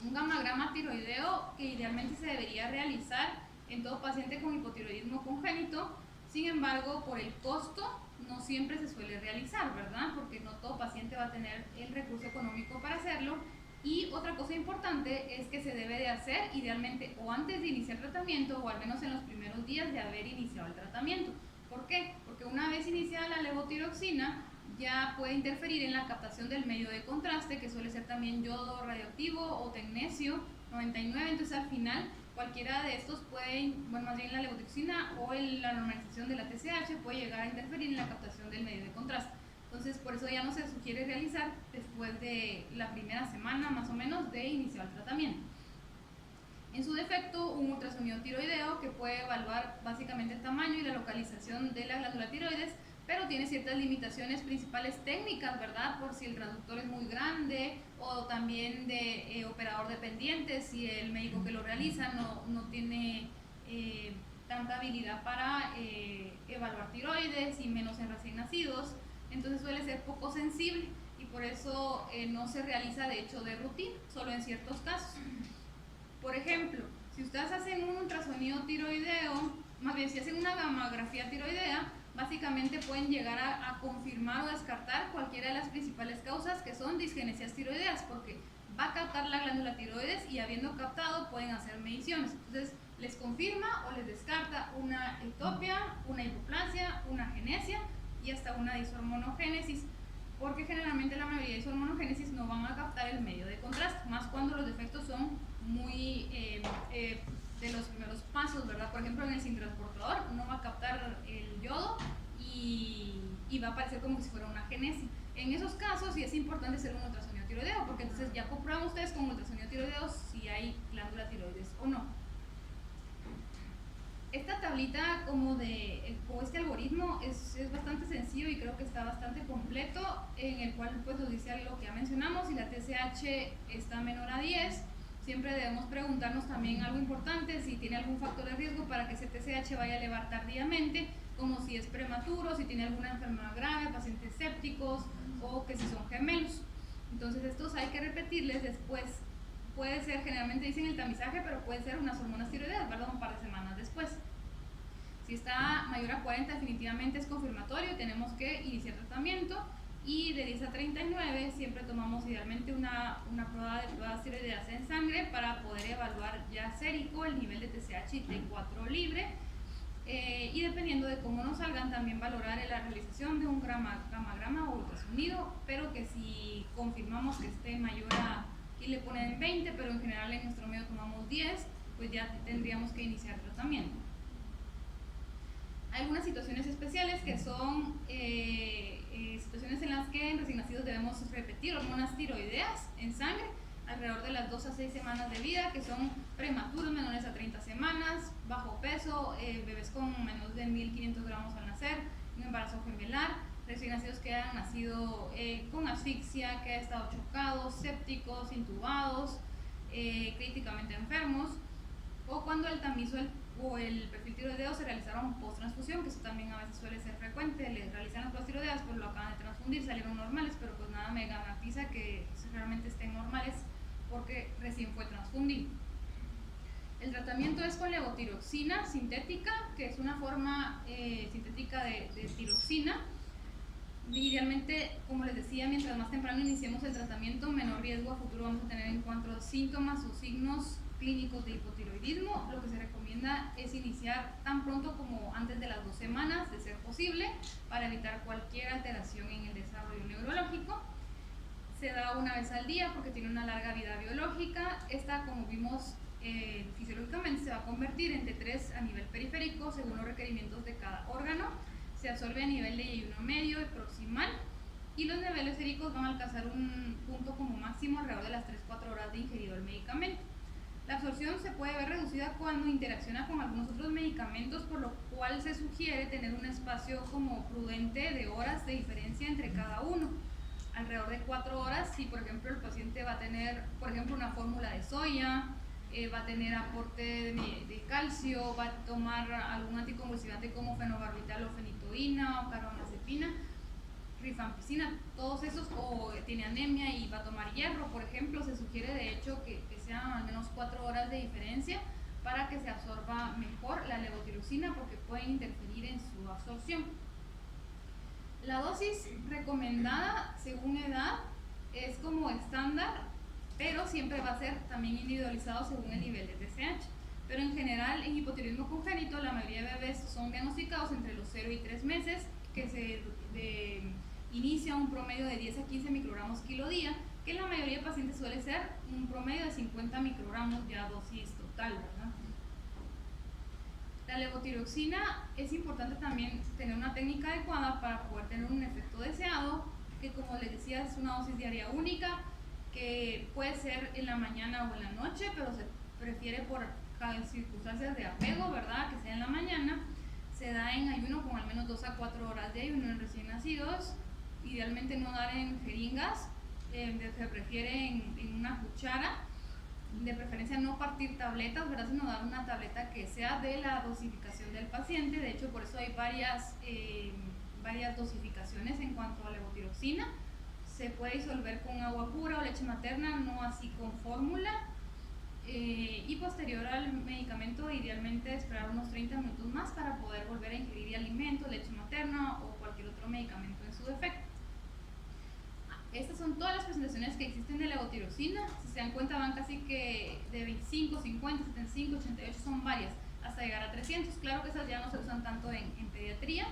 Un gamagrama tiroideo que idealmente se debería realizar en todo paciente con hipotiroidismo congénito. Sin embargo, por el costo, no siempre se suele realizar, ¿verdad? Porque no todo paciente va a tener el recurso económico para hacerlo. Y otra cosa importante es que se debe de hacer idealmente o antes de iniciar el tratamiento o al menos en los primeros días de haber iniciado el tratamiento. ¿Por qué? Porque una vez iniciada la levotiroxina ya puede interferir en la captación del medio de contraste, que suele ser también yodo radioactivo o tecnesio 99, entonces al final cualquiera de estos puede, bueno, más bien la levotiroxina o la normalización de la TSH puede llegar a interferir en la captación del medio de contraste. Entonces, por eso ya no se sugiere realizar después de la primera semana más o menos de iniciar el tratamiento. En su defecto, un ultrasonido tiroideo que puede evaluar básicamente el tamaño y la localización de la glándula tiroides, pero tiene ciertas limitaciones principales técnicas, ¿verdad? Por si el transductor es muy grande o también de operador dependiente, si el médico que lo realiza no tiene tanta habilidad para evaluar tiroides y menos en recién nacidos. Entonces suele ser poco sensible y por eso no se realiza de hecho de rutina, solo en ciertos casos. Por ejemplo, si ustedes hacen un ultrasonido tiroideo, más bien si hacen una gamografía tiroidea, básicamente pueden llegar a confirmar o descartar cualquiera de las principales causas que son disgenesias tiroideas, porque va a captar la glándula tiroides y habiendo captado pueden hacer mediciones. Entonces les confirma o les descarta una ectopia, una hipoplasia, una genesia y hasta una dishormonogénesis, porque generalmente la mayoría de dishormonogénesis no van a captar el medio de contraste, más cuando los defectos son muy de los primeros pasos, ¿verdad? Por ejemplo, en el sintransportador no va a captar el yodo y va a parecer como si fuera una genesia. En esos casos sí es importante hacer un ultrasonido tiroideo, porque entonces ya comprueban ustedes con un ultrasonido tiroideo si hay glándula tiroides o no. Esta tablita como este algoritmo es bastante sencillo y creo que está bastante completo, en el cual pues nos dice lo que ya mencionamos. Si la TSH está menor a 10, siempre debemos preguntarnos también algo importante, si tiene algún factor de riesgo para que ese TSH vaya a elevar tardíamente, como si es prematuro, si tiene alguna enfermedad grave, pacientes sépticos o que si son gemelos. Entonces estos hay que repetirles después. Puede ser, generalmente dicen el tamizaje, pero puede ser unas hormonas tiroideas, ¿verdad? Un par de semanas después. Si está mayor a 40, definitivamente es confirmatorio, tenemos que iniciar tratamiento. Y de 10 a 39 siempre tomamos idealmente una prueba de pruebas tiroideas en sangre para poder evaluar ya sérico el nivel de TSH y T4 libre. Y dependiendo de cómo nos salgan, también valorar la realización de un gamagrama o ultrasonido, pero que si confirmamos que esté mayor a, aquí le ponen 20, pero en general en nuestro medio tomamos 10, pues ya tendríamos que iniciar tratamiento. Hay algunas situaciones especiales que son situaciones en las que en recién nacidos debemos repetir hormonas tiroideas en sangre. alrededor de las 2 a 6 semanas de vida, que son prematuros menores a 30 semanas, bajo peso, bebés con menos de 1500 gramos al nacer, un embarazo gemelar, recién nacidos que hayan nacido con asfixia, que hayan estado chocados, sépticos, intubados, críticamente enfermos, o cuando el tamizo o el perfil tiroideo se realizaron post-transfusión, que eso también a veces suele ser frecuente, les realizan las pruebas tiroideas, pues lo acaban de transfundir, salieron normales, pero pues nada me garantiza que realmente estén normales porque recién fue transfundido. El tratamiento es con levotiroxina sintética, que es una forma sintética de tiroxina. Idealmente, como les decía, mientras más temprano iniciemos el tratamiento, menor riesgo a futuro vamos a tener en cuanto a síntomas o signos clínicos de hipotiroidismo. Lo que se recomienda es iniciar tan pronto como antes de las 2 semanas, de ser posible, para evitar cualquier alteración en el desarrollo neurológico. Se da una vez al día porque tiene una larga vida biológica. Esta, como vimos, fisiológicamente se va a convertir en T3 a nivel periférico según los requerimientos de cada órgano. Se absorbe a nivel de ayuno medio y proximal, y los niveles séricos van a alcanzar un punto como máximo alrededor de las 3-4 horas de ingerido el medicamento. La absorción se puede ver reducida cuando interacciona con algunos otros medicamentos, por lo cual se sugiere tener un espacio como prudente de horas de diferencia entre cada uno. Alrededor de 4 horas, si por ejemplo el paciente va a tener, por ejemplo, una fórmula de soya, va a tener aporte de calcio, va a tomar algún anticonvulsivante como fenobarbital o fenitoína o carbamazepina, rifampicina, todos esos, o tiene anemia y va a tomar hierro, por ejemplo, se sugiere de hecho que sean al menos 4 horas de diferencia para que se absorba mejor la levotiroxina, porque puede interferir en su absorción. La dosis recomendada según edad es como estándar, pero siempre va a ser también individualizado según el nivel de TSH. Pero en general, en hipotiroidismo congénito, la mayoría de bebés son diagnosticados entre los 0 y 3 meses, que se inicia un promedio de 10 a 15 microgramos kilo día, que en la mayoría de pacientes suele ser un promedio de 50 microgramos ya dosis total, ¿verdad? La levotiroxina es importante también tener una técnica adecuada para poder tener un efecto deseado, que como les decía es una dosis diaria única, que puede ser en la mañana o en la noche, pero se prefiere por circunstancias de apego, ¿verdad? Que sea en la mañana. Se da en ayuno con al menos 2 a 4 horas de ayuno en recién nacidos. Idealmente no dar en jeringas, se prefiere en una cuchara. De preferencia no partir tabletas, ¿verdad? Sino dar una tableta que sea de la dosificación del paciente. De hecho, por eso hay varias dosificaciones en cuanto a levotiroxina. Se puede disolver con agua pura o leche materna, no así con fórmula. Y posterior al medicamento, idealmente esperar unos 30 minutos más para poder volver a ingerir alimentos, leche materna o cualquier otro medicamento en su defecto. Estas son todas las presentaciones que existen de levotiroxina. Si se dan cuenta, van casi que de 25, 50, 75, 88, son varias, hasta llegar a 300. Claro que esas ya no se usan tanto en pediatría.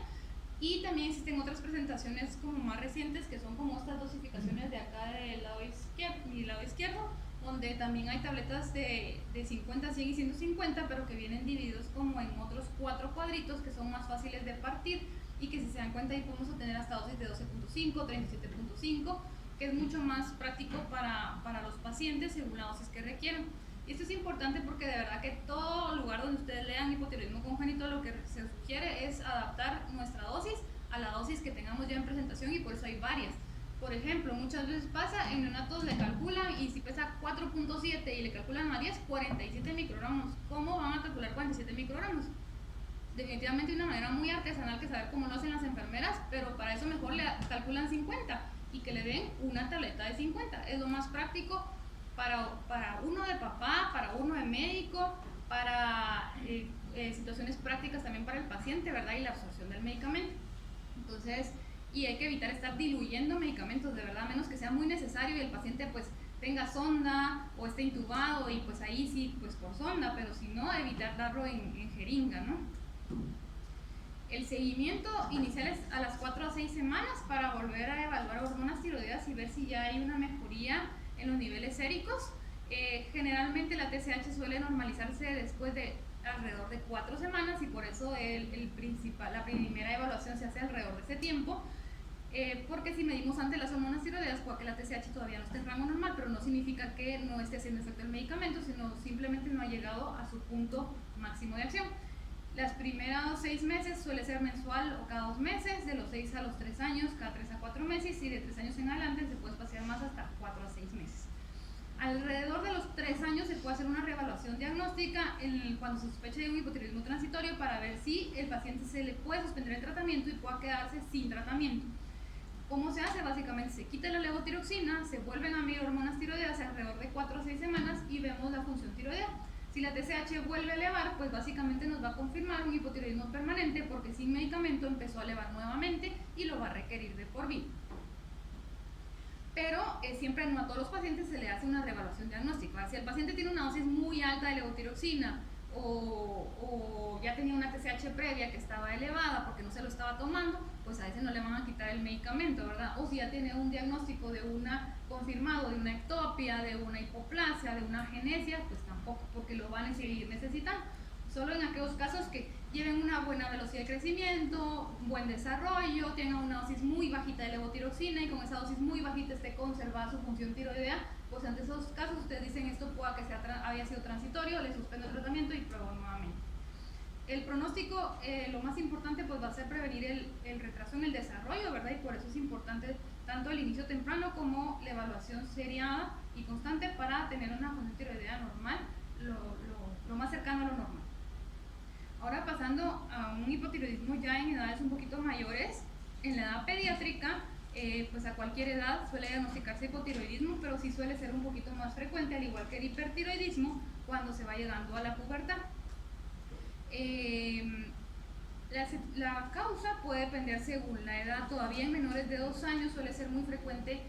Y también existen otras presentaciones como más recientes, que son como estas dosificaciones de acá del lado izquierdo, donde también hay tabletas de 50, 100 y 150, pero que vienen divididos como en otros 4 cuadritos que son más fáciles de partir, y que si se dan cuenta ahí podemos obtener hasta dosis de 12.5, 37.5, que es mucho más práctico para los pacientes según la dosis que requieran. Y esto es importante porque de verdad que todo lugar donde ustedes lean hipotiroidismo congénito, lo que se sugiere es adaptar nuestra dosis a la dosis que tengamos ya en presentación, y por eso hay varias. Por ejemplo, muchas veces pasa, en neonatos le calculan, y si pesa 4.7 y le calculan a 10, 47 microgramos. ¿Cómo van a calcular 47 microgramos? Definitivamente de una manera muy artesanal, que saber cómo lo hacen las enfermeras, pero para eso mejor le calculan 50 y que le den una tableta de 50. Es lo más práctico para uno de papá, para uno de médico, para situaciones prácticas también para el paciente, ¿verdad? Y la absorción del medicamento. Entonces, y hay que evitar estar diluyendo medicamentos, de verdad, a menos que sea muy necesario y el paciente pues tenga sonda o esté intubado, y pues ahí sí, pues por sonda, pero si no, evitar darlo en jeringa, ¿no? El seguimiento inicial es a las 4 a 6 semanas para volver a evaluar hormonas tiroideas y ver si ya hay una mejoría en los niveles séricos. Generalmente la TSH suele normalizarse después de alrededor de 4 semanas, y por eso la primera evaluación se hace alrededor de ese tiempo. porque si medimos antes las hormonas tiroideas, puede que la TSH todavía no esté en rango normal, pero no significa que no esté haciendo efecto el medicamento, sino simplemente no ha llegado a su punto máximo de acción. Las primeros 6 meses suele ser mensual o cada 2 meses, de los 6 a los 3 años, cada 3 a 4 meses, y de 3 años en adelante se puede espaciar más hasta 4 a 6 meses. Alrededor de los 3 años se puede hacer una reevaluación diagnóstica cuando se sospeche de un hipotiroidismo transitorio para ver si el paciente se le puede suspender el tratamiento y pueda quedarse sin tratamiento. ¿Cómo se hace? Básicamente se quita la levotiroxina, se vuelven a medir hormonas tiroideas alrededor de 4 a 6 semanas y vemos la función tiroidea. Si la TSH vuelve a elevar, pues básicamente nos va a confirmar un hipotiroidismo permanente porque sin medicamento empezó a elevar nuevamente y lo va a requerir de por vida. Pero siempre no a todos los pacientes se le hace una reevaluación diagnóstica. Si el paciente tiene una dosis muy alta de levotiroxina o ya tenía una TSH previa que estaba elevada porque no se lo estaba tomando, pues a ese no le van a quitar el medicamento, ¿verdad? O si ya tiene un diagnóstico confirmado de una ectopia, de una hipoplasia, de una agenesia, pues tampoco, porque lo van a seguir necesitando. Solo en aquellos casos que lleven una buena velocidad de crecimiento, un buen desarrollo, tengan una dosis muy bajita de levotiroxina y con esa dosis muy bajita esté conservada su función tiroidea, pues ante esos casos ustedes dicen esto pueda que había sido transitorio, le suspendo el tratamiento y pruebo nuevamente. El pronóstico, lo más importante pues va a ser prevenir el retraso en el desarrollo, ¿verdad? Y por eso es importante tanto el inicio temprano como la evaluación seriada y constante para tener una función tiroidea normal, lo más cercano a lo normal. Ahora pasando a un hipotiroidismo ya en edades un poquito mayores, en la edad pediátrica, pues a cualquier edad suele diagnosticarse hipotiroidismo, pero sí suele ser un poquito más frecuente, al igual que el hipertiroidismo, cuando se va llegando a la pubertad. La causa puede depender según la edad. Todavía en menores de 2 años suele ser muy frecuente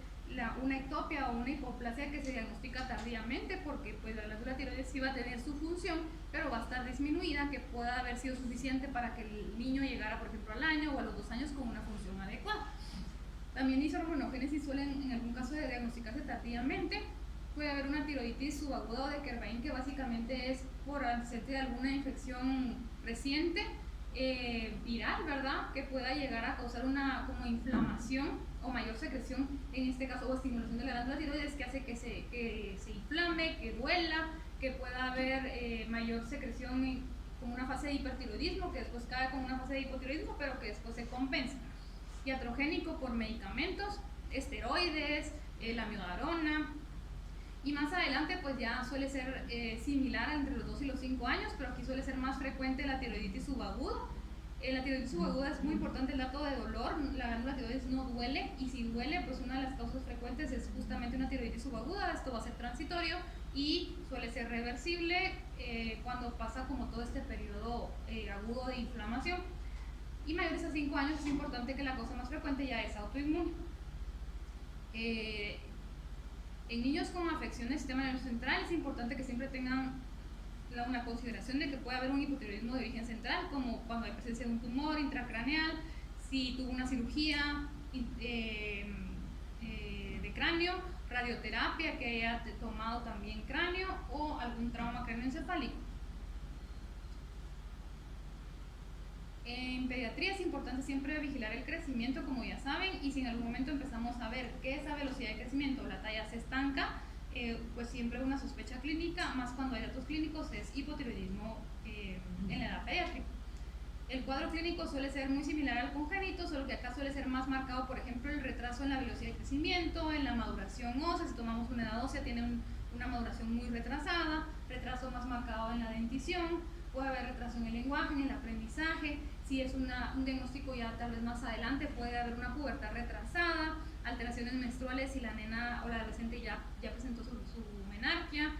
una ectopia o una hipoplasia que se diagnostica tardíamente porque pues la glándula tiroides sí va a tener su función, pero va a estar disminuida, que pueda haber sido suficiente para que el niño llegara, por ejemplo, al año o a los 2 años con una función adecuada. También disarmonogénesis suelen en algún caso de diagnosticarse tardíamente. Puede haber una tiroiditis subaguda o de Kerbein, que básicamente es por antecedente de alguna infección reciente, viral, ¿verdad? Que pueda llegar a causar una como inflamación o mayor secreción, en este caso, o estimulación de la glándula tiroides, que hace que se inflame, que duela, que pueda haber mayor secreción como una fase de hipertiroidismo, que después cae como una fase de hipotiroidismo, pero que después se compensa. Iatrogénico por medicamentos, esteroides, la amiodarona. Y más adelante pues ya suele ser similar entre los 2 y los 5 años, pero aquí suele ser más frecuente la tiroiditis subaguda. La tiroiditis subaguda es muy importante el dato de dolor, la glándula tiroides no duele, y si duele pues una de las causas frecuentes es justamente una tiroiditis subaguda. Esto va a ser transitorio y suele ser reversible cuando pasa como todo este periodo agudo de inflamación. Y mayores a 5 años es importante que la cosa más frecuente ya es autoinmune. En niños con afección del sistema nervioso central es importante que siempre tengan una consideración de que puede haber un hipotiroidismo de origen central, como cuando hay presencia de un tumor intracraneal, si tuvo una cirugía de cráneo, radioterapia que haya tomado también cráneo o algún trauma cráneoencefálico. En pediatría es importante siempre vigilar el crecimiento, como ya saben, y si en algún momento empezamos a ver que esa velocidad de crecimiento, la talla se estanca, pues siempre una sospecha clínica, más cuando hay datos clínicos, es hipotiroidismo en la edad pediátrica. El cuadro clínico suele ser muy similar al congénito, solo que acá suele ser más marcado, por ejemplo, el retraso en la velocidad de crecimiento, en la maduración ósea. Si tomamos una edad ósea, tiene una maduración muy retrasada, retraso más marcado en la dentición, puede haber retraso en el lenguaje, en el aprendizaje. Si es un diagnóstico ya tal vez más adelante, puede haber una pubertad retrasada, alteraciones menstruales si la nena o la adolescente ya presentó su menarquia,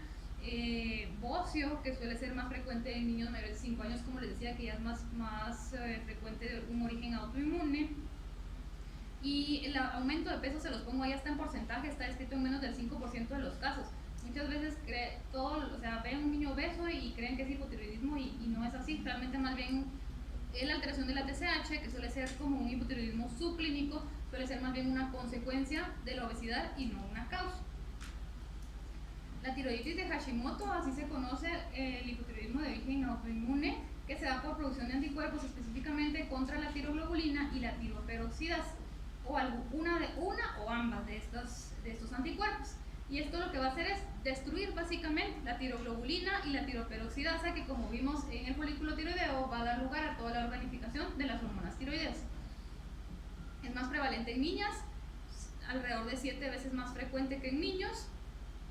bocio, que suele ser más frecuente en niños mayores de 5 años, como les decía, que ya es más frecuente de un origen autoinmune. Y el aumento de peso, se los pongo ahí hasta en porcentaje, está escrito en menos del 5% de los casos. Muchas veces ven un niño obeso y creen que es hipotiroidismo y no es así. Realmente más bien es la alteración de la TSH, que suele ser como un hipotiroidismo subclínico, suele ser más bien una consecuencia de la obesidad y no una causa. La tiroiditis de Hashimoto, así se conoce el hipotiroidismo de origen autoinmune, que se da por producción de anticuerpos específicamente contra la tiroglobulina y la tiroperoxidasa, o una o ambas de estos anticuerpos. Y esto lo que va a hacer es destruir básicamente la tiroglobulina y la tiroperoxidasa, que como vimos en el folículo tiroideo va a dar lugar a toda la organificación de las hormonas tiroideas. Es más prevalente en niñas, alrededor de 7 veces más frecuente que en niños,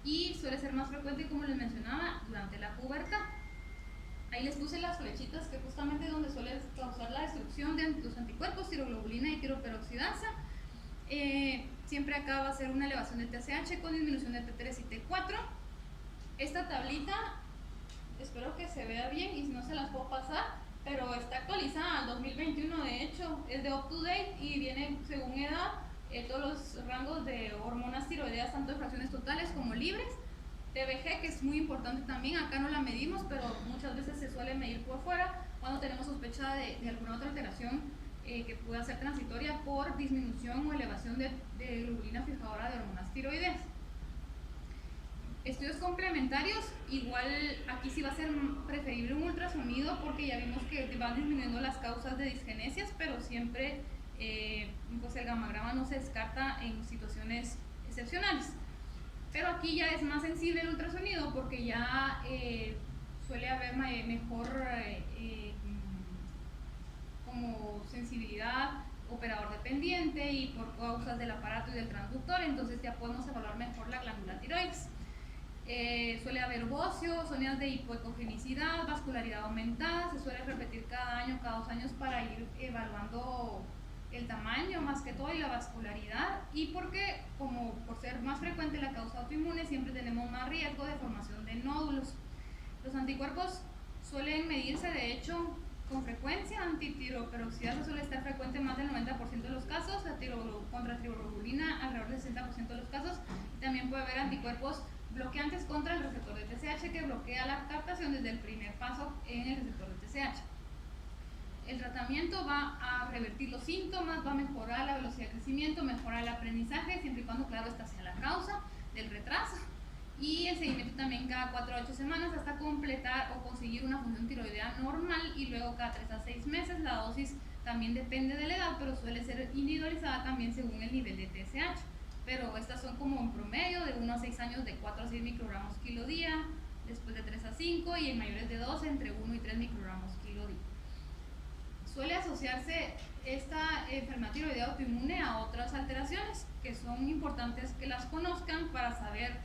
y suele ser más frecuente, como les mencionaba, durante la pubertad. Ahí les puse las flechitas que justamente es donde suele causar la destrucción de los anticuerpos, tiroglobulina y tiroperoxidasa. Siempre acá va a ser una elevación de TSH con disminución de T3 y T4. Esta tablita, espero que se vea bien y si no se las puedo pasar, pero está actualizada al 2021, de hecho, es de up to date y viene según edad todos los rangos de hormonas tiroideas, tanto en fracciones totales como libres. TBG, que es muy importante también, acá no la medimos, pero muchas veces se suele medir por fuera cuando tenemos sospecha de alguna otra alteración que pueda ser transitoria por disminución o elevación de globulina fijadora de hormonas tiroideas. Estudios complementarios, igual aquí sí va a ser preferible un ultrasonido porque ya vimos que van disminuyendo las causas de disgenesias, pero siempre pues el gammagrama no se descarta en situaciones excepcionales. Pero aquí ya es más sensible el ultrasonido porque ya suele haber mejor como sensibilidad operador dependiente y por causas del aparato y del transductor, entonces ya podemos evaluar mejor la glándula tiroides. Suele haber bocio, zonas de hipoecogenicidad, vascularidad aumentada, se suele repetir cada año, cada 2 años para ir evaluando el tamaño más que todo y la vascularidad, y porque como por ser más frecuente la causa autoinmune siempre tenemos más riesgo de formación de nódulos. Los anticuerpos suelen medirse de hecho con frecuencia, antitiroperoxidasa suele estar frecuente más del 90% de los casos, contra tiroglobulina alrededor del 60% de los casos, y también puede haber anticuerpos bloqueantes contra el receptor de TSH que bloquea la captación desde el primer paso en el receptor de TSH. El tratamiento va a revertir los síntomas, va a mejorar la velocidad de crecimiento, mejorar el aprendizaje, siempre y cuando, claro, esta sea la causa del retraso. Y el seguimiento también cada 4 a 8 semanas hasta completar o conseguir una función tiroidea normal, y luego cada 3 a 6 meses. La dosis también depende de la edad, pero suele ser individualizada también según el nivel de TSH. Pero estas son como en promedio de 1 a 6 años de 4 a 6 microgramos kilo día, después de 3 a 5 y en mayores de 12 entre 1 y 3 microgramos kilo día. Suele asociarse esta enfermedad tiroidea autoinmune a otras alteraciones que son importantes que las conozcan para saber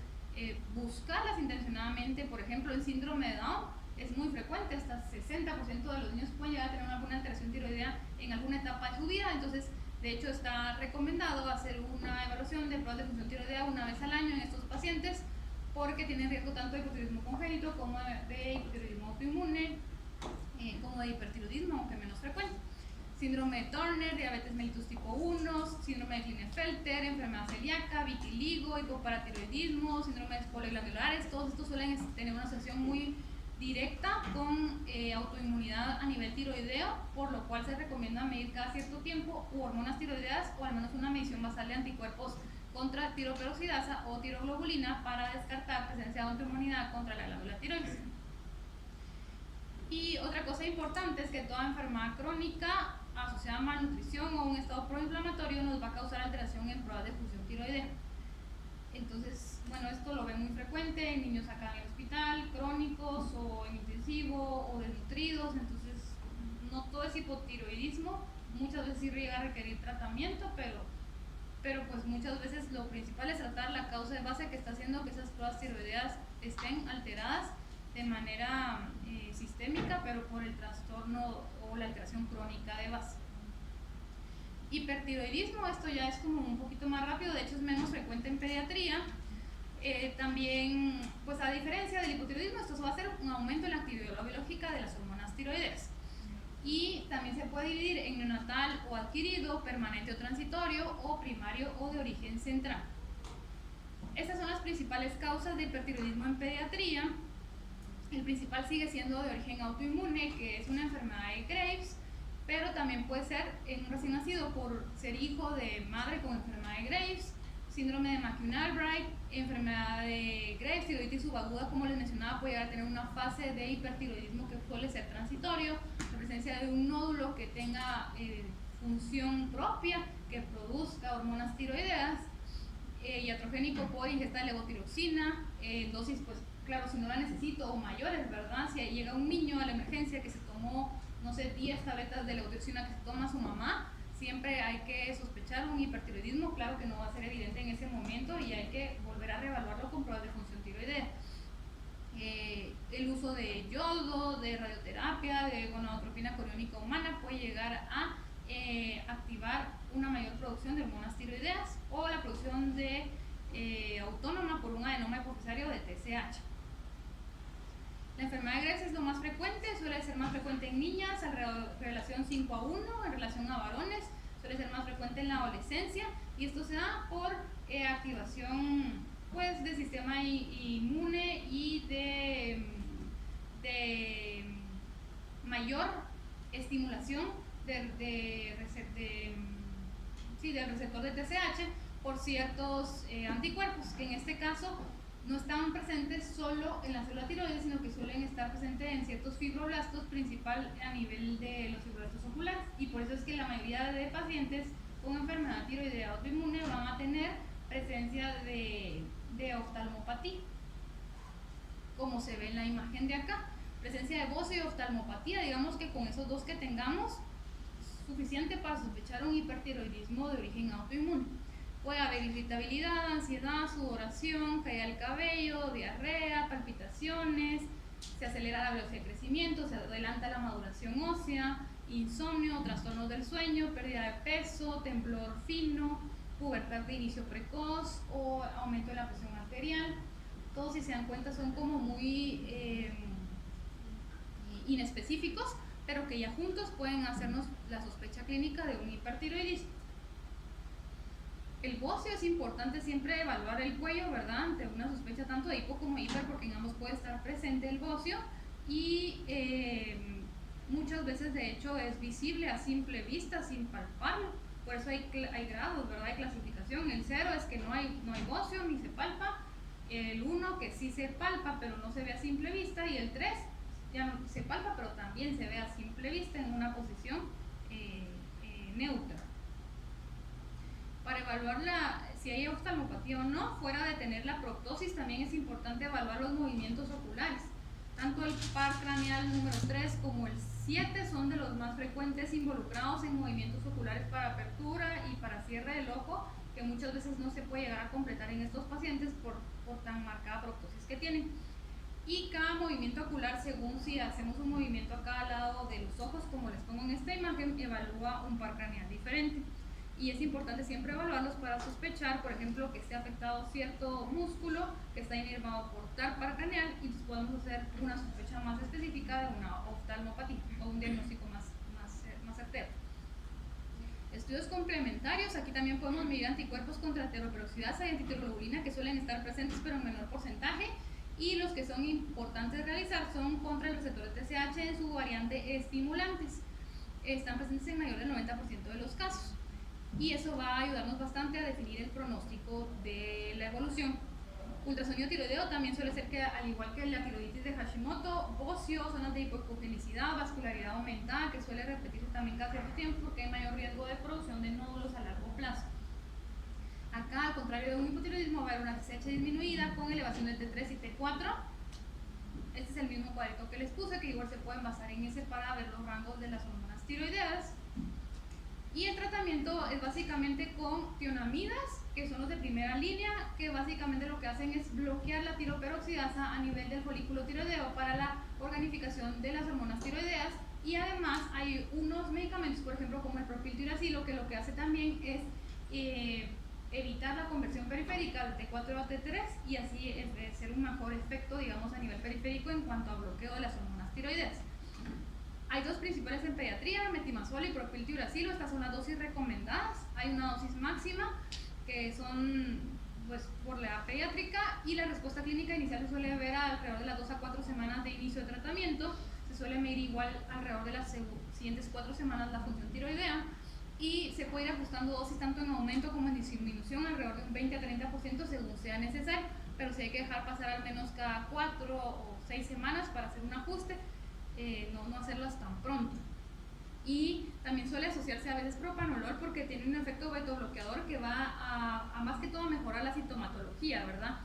buscarlas intencionadamente. Por ejemplo, el síndrome de Down es muy frecuente, hasta 60% de los niños pueden llegar a tener alguna alteración tiroidea en alguna etapa de su vida, entonces de hecho está recomendado hacer una evaluación de pruebas de función tiroidea 1 vez al año en estos pacientes porque tienen riesgo tanto de hipotiroidismo congénito como de hipotiroidismo autoinmune, como de hipertiroidismo, aunque menos frecuente. Síndrome de Turner, diabetes mellitus tipo 1, síndrome de Klinefelter, enfermedad celíaca, vitiligo, hipoparatiroidismo, síndrome de espolios glandulares, todos estos suelen tener una asociación muy directa con autoinmunidad a nivel tiroideo, por lo cual se recomienda medir cada cierto tiempo hormonas tiroideas o al menos una medición basal de anticuerpos contra tiroperoxidasa o tiroglobulina para descartar presencia de autoinmunidad contra la glándula tiroides. Y otra cosa importante es que toda enfermedad crónica asociada a malnutrición o un estado proinflamatorio nos va a causar alteración en pruebas de función tiroidea. Entonces, bueno, esto lo ven muy frecuente en niños acá en el hospital, crónicos o en intensivo o desnutridos. Entonces, no todo es hipotiroidismo, muchas veces sí llega a requerir tratamiento, pero pues muchas veces lo principal es tratar la causa de base que está haciendo que esas pruebas tiroideas estén alteradas de manera sistémica, pero por el trastorno o la alteración crónica de base. Hipertiroidismo, esto ya es como un poquito más rápido, de hecho es menos frecuente en pediatría. También, pues a diferencia del hipotiroidismo, esto va a ser un aumento en la actividad biológica de las hormonas tiroideas. Y también se puede dividir en neonatal o adquirido, permanente o transitorio, o primario o de origen central. Estas son las principales causas de hipertiroidismo en pediatría. El principal sigue siendo de origen autoinmune, que es una enfermedad de Graves, pero también puede ser en un recién nacido por ser hijo de madre con enfermedad de Graves, síndrome de McCune-Albright, enfermedad de Graves, tiroiditis subaguda, como les mencionaba, puede llegar a tener una fase de hipertiroidismo que suele ser transitorio, la presencia de un nódulo que tenga función propia que produzca hormonas tiroideas, iatrogénico por ingesta de levotiroxina, dosis, pues claro, si no la necesito o mayores, ¿verdad? Si llega un niño a la emergencia que se tomó, no sé, 10 tabletas de levotiroxina que se toma su mamá, siempre hay que sospechar un hipertiroidismo. Claro que no va a ser evidente en ese momento y hay que volver a reevaluarlo con pruebas de función tiroidea. El uso de yodo, de radioterapia, de gonadotropina coriónica humana puede llegar a activar una mayor producción de hormonas tiroideas o la producción de autónoma por un adenoma hipofisario de TSH. La enfermedad de Graves es lo más frecuente, suele ser más frecuente en niñas, alrededor de relación 5:1, en relación a varones, suele ser más frecuente en la adolescencia, y esto se da por activación, pues, del sistema inmune y de mayor estimulación del receptor de TSH por ciertos anticuerpos, que en este caso no están presentes solo en la célula tiroides, sino que suelen estar presentes en ciertos fibroblastos, principal a nivel de los fibroblastos oculares, y por eso es que la mayoría de pacientes con enfermedad tiroidea autoinmune van a tener presencia de oftalmopatía, como se ve en la imagen de acá. Presencia de bocio y oftalmopatía, digamos que con esos dos que tengamos, suficiente para sospechar un hipertiroidismo de origen autoinmune. Puede haber irritabilidad, ansiedad, sudoración, caída del cabello, diarrea, palpitaciones, se acelera la velocidad de crecimiento, se adelanta la maduración ósea, insomnio, trastornos del sueño, pérdida de peso, temblor fino, pubertad de inicio precoz o aumento de la presión arterial. Todos, si se dan cuenta, son como muy inespecíficos, pero que ya juntos pueden hacernos la sospecha clínica de un hipertiroidismo. El bocio es importante siempre evaluar el cuello, ¿verdad? Ante una sospecha tanto de hipo como hiper, porque en ambos puede estar presente el bocio y muchas veces de hecho es visible a simple vista, sin palparlo. Por eso hay grados, ¿verdad? De clasificación. El 0 es que no hay bocio ni se palpa. El 1 que sí se palpa pero no se ve a simple vista, y el 3 ya no se palpa pero también se ve a simple vista en una posición neutra. Para evaluar si hay oftalmopatía o no, fuera de tener la proptosis, también es importante evaluar los movimientos oculares. Tanto el par craneal número 3 como el 7 son de los más frecuentes involucrados en movimientos oculares para apertura y para cierre del ojo, que muchas veces no se puede llegar a completar en estos pacientes por tan marcada proptosis que tienen. Y cada movimiento ocular, según si hacemos un movimiento a cada lado de los ojos, como les pongo en esta imagen, evalúa un par craneal diferente. Y es importante siempre evaluarlos para sospechar, por ejemplo, que esté afectado cierto músculo que está inervado por tal par craneal, y entonces podemos hacer una sospecha más específica de una oftalmopatía o un diagnóstico más certero. Estudios complementarios, aquí también podemos medir anticuerpos contra heteroperoxidasa y antitiroglobulina, que suelen estar presentes pero en menor porcentaje, y los que son importantes realizar son contra el receptor de TSH en su variante estimulantes. Están presentes en mayor del 90% de los casos, y eso va a ayudarnos bastante a definir el pronóstico de la evolución. Ultrasonido tiroideo también suele ser que, al igual que la tiroiditis de Hashimoto, bocio, zonas de hipocogenicidad, vascularidad aumentada, que suele repetirse también cada cierto tiempo porque hay mayor riesgo de producción de nódulos a largo plazo. Acá, al contrario de un hipotiroidismo, va a haber una TSH disminuida con elevación de T3 y T4. Este es el mismo cuadrito que les puse, que igual se pueden basar en ese para ver los rangos de las hormonas tiroideas. Y el tratamiento es básicamente con tionamidas, que son los de primera línea, que básicamente lo que hacen es bloquear la tiroperoxidasa a nivel del folículo tiroideo para la organificación de las hormonas tiroideas. Y además hay unos medicamentos, por ejemplo como el propiltiracilo, que lo que hace también es evitar la conversión periférica de T4 a T3, y así hacer un mejor efecto, digamos, a nivel periférico en cuanto a bloqueo de las hormonas tiroideas. Hay dos principales en pediatría, metimazol y propiltiuracilo. Estas son las dosis recomendadas. Hay una dosis máxima, que son pues por la edad pediátrica, y la respuesta clínica inicial se suele ver alrededor de las 2 a 4 semanas de inicio de tratamiento. Se suele medir igual alrededor de las siguientes 4 semanas la función tiroidea, y se puede ir ajustando dosis tanto en aumento como en disminución alrededor de un 20 a 30% según sea necesario, pero se hay que dejar pasar al menos cada 4 o 6 semanas para hacer un ajuste. No hacerlas tan pronto. Y También suele asociarse a veces propranolol porque tiene un efecto betobloqueador que va a más que todo mejorar la sintomatología, ¿verdad?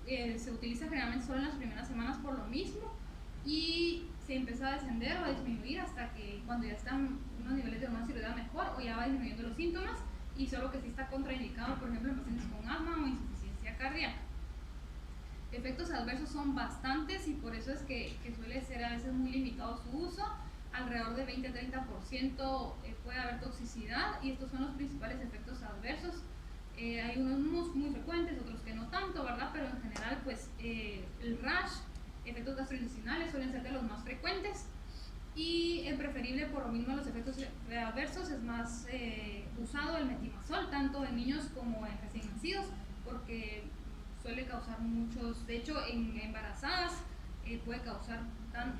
Se utiliza generalmente solo en las primeras semanas por lo mismo y se empieza a descender o a disminuir hasta que cuando ya están unos niveles de hormona tiroidea mejor o ya va disminuyendo los síntomas, y solo que sí está contraindicado, por ejemplo, en pacientes con asma o insuficiencia cardíaca. Efectos adversos son bastantes y por eso es que suele ser a veces muy limitado su uso. Alrededor de 20-30% puede haber toxicidad y estos son los principales efectos adversos. Hay unos muy frecuentes, otros que no tanto, ¿verdad? Pero en general, pues el rash, efectos gastrointestinales suelen ser de los más frecuentes y preferible por lo mismo los efectos adversos es más usado el metimazol, tanto en niños como en recién nacidos, porque suele causar muchos, de hecho en embarazadas puede causar,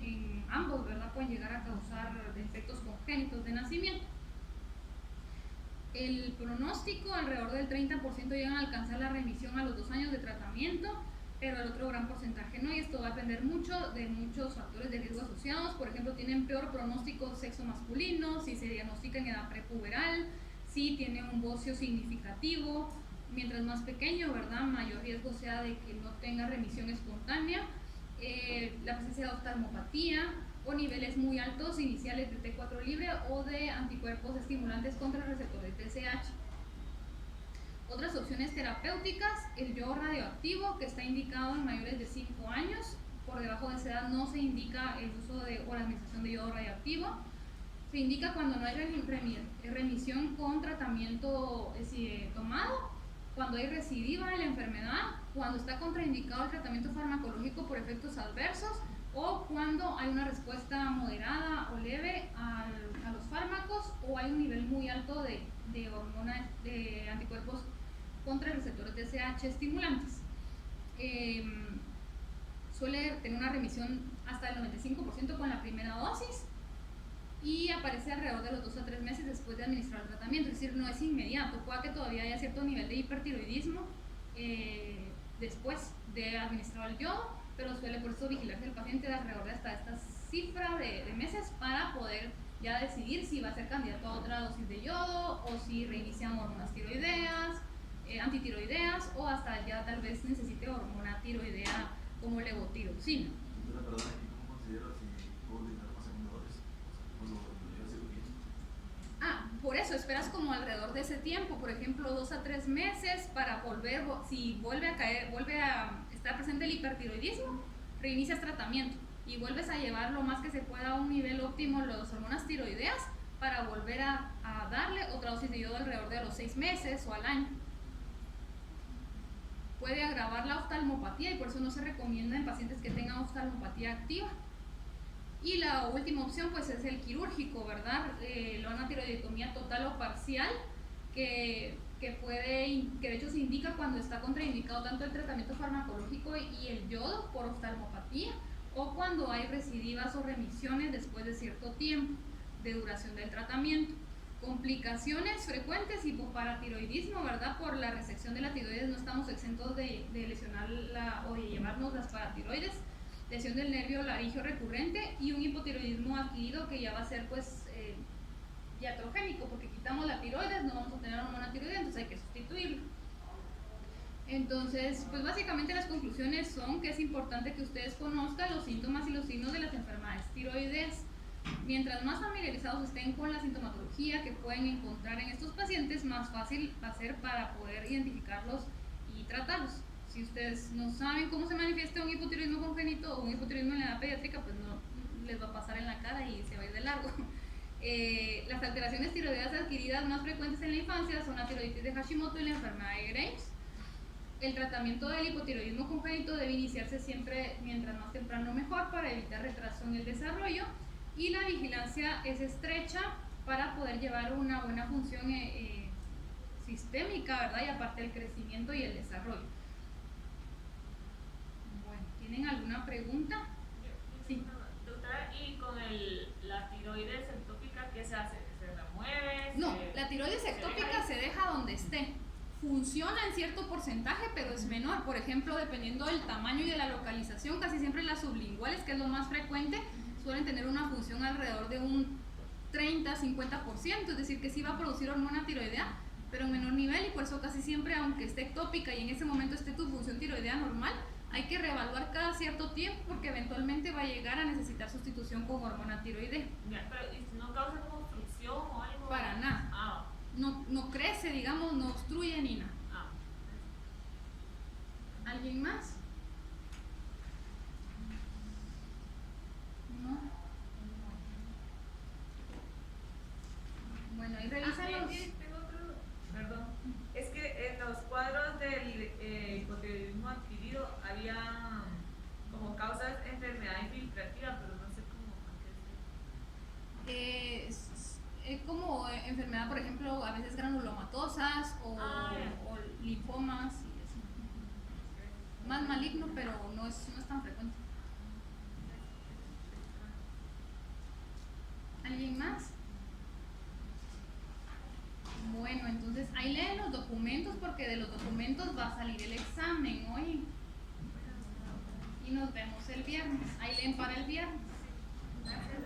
en ambos, ¿verdad? Pueden llegar a causar defectos congénitos de nacimiento. El pronóstico, alrededor del 30% llegan a alcanzar la remisión a los 2 años de tratamiento, pero el otro gran porcentaje no, y esto va a depender mucho de muchos factores de riesgo asociados. Por ejemplo, tienen peor pronóstico sexo masculino, si se diagnostica en edad prepuberal, si tiene un bocio significativo, mientras más pequeño, ¿verdad? Mayor riesgo sea de que no tenga remisión espontánea, la presencia de oftalmopatía o niveles muy altos iniciales de T4 libre o de anticuerpos estimulantes contra el receptor de TSH. Otras opciones terapéuticas, el yodo radioactivo, que está indicado en mayores de 5 años. Por debajo de esa edad no se indica el uso o la administración de yodo radioactivo. Se indica cuando no hay remisión con tratamiento tomado, cuando hay recidiva de la enfermedad, cuando está contraindicado el tratamiento farmacológico por efectos adversos o cuando hay una respuesta moderada o leve a los fármacos o hay un nivel muy alto de hormonas, de anticuerpos contra el receptor TSH estimulantes. Suele tener una remisión hasta el 95% con la primera dosis y aparece alrededor de los 2 a 3 meses después de administrar el tratamiento, es decir, no es inmediato, puede que todavía haya cierto nivel de hipertiroidismo después de administrar el yodo, pero suele por eso vigilarse el paciente de alrededor de hasta esta cifra de meses para poder ya decidir si va a ser candidato a otra dosis de yodo o si reinician hormonas tiroideas, antitiroideas o hasta ya tal vez necesite hormona tiroidea como levotiroxina. Perdón, ¿cómo considero si puedo utilizar más segundos? Por eso esperas como alrededor de ese tiempo, por ejemplo 2 a 3 meses para volver, si vuelve a estar presente el hipertiroidismo, reinicias tratamiento y vuelves a llevar lo más que se pueda a un nivel óptimo las hormonas tiroideas para volver a darle otra dosis de yodo alrededor de los 6 meses o al año. Puede agravar la oftalmopatía y por eso no se recomienda en pacientes que tengan oftalmopatía activa. Y la última opción pues es el quirúrgico, ¿verdad? La tiroidectomía total o parcial que de hecho se indica cuando está contraindicado tanto el tratamiento farmacológico y el yodo por oftalmopatía o cuando hay recidivas o remisiones después de cierto tiempo de duración del tratamiento. Complicaciones frecuentes, hipoparatiroidismo, ¿verdad? Por la resección de la tiroides no estamos exentos de lesionar o de llevarnos las paratiroides, lesión del nervio laringio recurrente y un hipotiroidismo adquirido que ya va a ser pues iatrogénico, porque quitamos la tiroides, no vamos a tener hormona tiroidea, entonces hay que sustituirlo. Entonces, pues básicamente las conclusiones son que es importante que ustedes conozcan los síntomas y los signos de las enfermedades tiroideas. Mientras más familiarizados estén con la sintomatología que pueden encontrar en estos pacientes, más fácil va a ser para poder identificarlos y tratarlos. Si ustedes no saben cómo se manifiesta un hipotiroidismo congénito o un hipotiroidismo en la edad pediátrica, pues no les va a pasar en la cara y se va a ir de largo. Las alteraciones tiroideas adquiridas más frecuentes en la infancia son la tiroiditis de Hashimoto y la enfermedad de Graves. El tratamiento del hipotiroidismo congénito debe iniciarse siempre mientras más temprano mejor para evitar retraso en el desarrollo. Y la vigilancia es estrecha para poder llevar una buena función sistémica, ¿verdad? Y aparte el crecimiento y el desarrollo. Bueno, ¿tienen alguna pregunta? Sí. Doctora, ¿y con la tiroides ectópica qué se hace? ¿Se remueve? No, la tiroides ectópica se deja donde esté. Funciona en cierto porcentaje, pero es menor. Por ejemplo, dependiendo del tamaño y de la localización, casi siempre las sublinguales, que es lo más frecuente, suelen tener una función alrededor de un 30, 50%, es decir, que sí va a producir hormona tiroidea, pero en menor nivel, y por eso casi siempre, aunque esté ectópica y en ese momento esté tu función tiroidea normal, hay que reevaluar cada cierto tiempo porque eventualmente va a llegar a necesitar sustitución con hormona tiroidea. Ya, pero ¿y si no causa como obstrucción o algo? Para nada. Ah, No crece, digamos, no obstruye ni nada. ah. ¿Alguien más? ¿No? Bueno, ahí revisan los... Tengo otro. Perdón. Es que en los cuadros del hipotiroidismo adquirido había como causas enfermedad infiltrativa, pero no sé cómo a qué es como enfermedad, por ejemplo, a veces granulomatosas o linfomas y eso. Más maligno, pero no es tan frecuente. ¿Alguien más? Bueno, entonces ahí leen los documentos porque de los documentos va a salir el examen hoy. Y nos vemos el viernes. Ahí leen para el viernes. Gracias.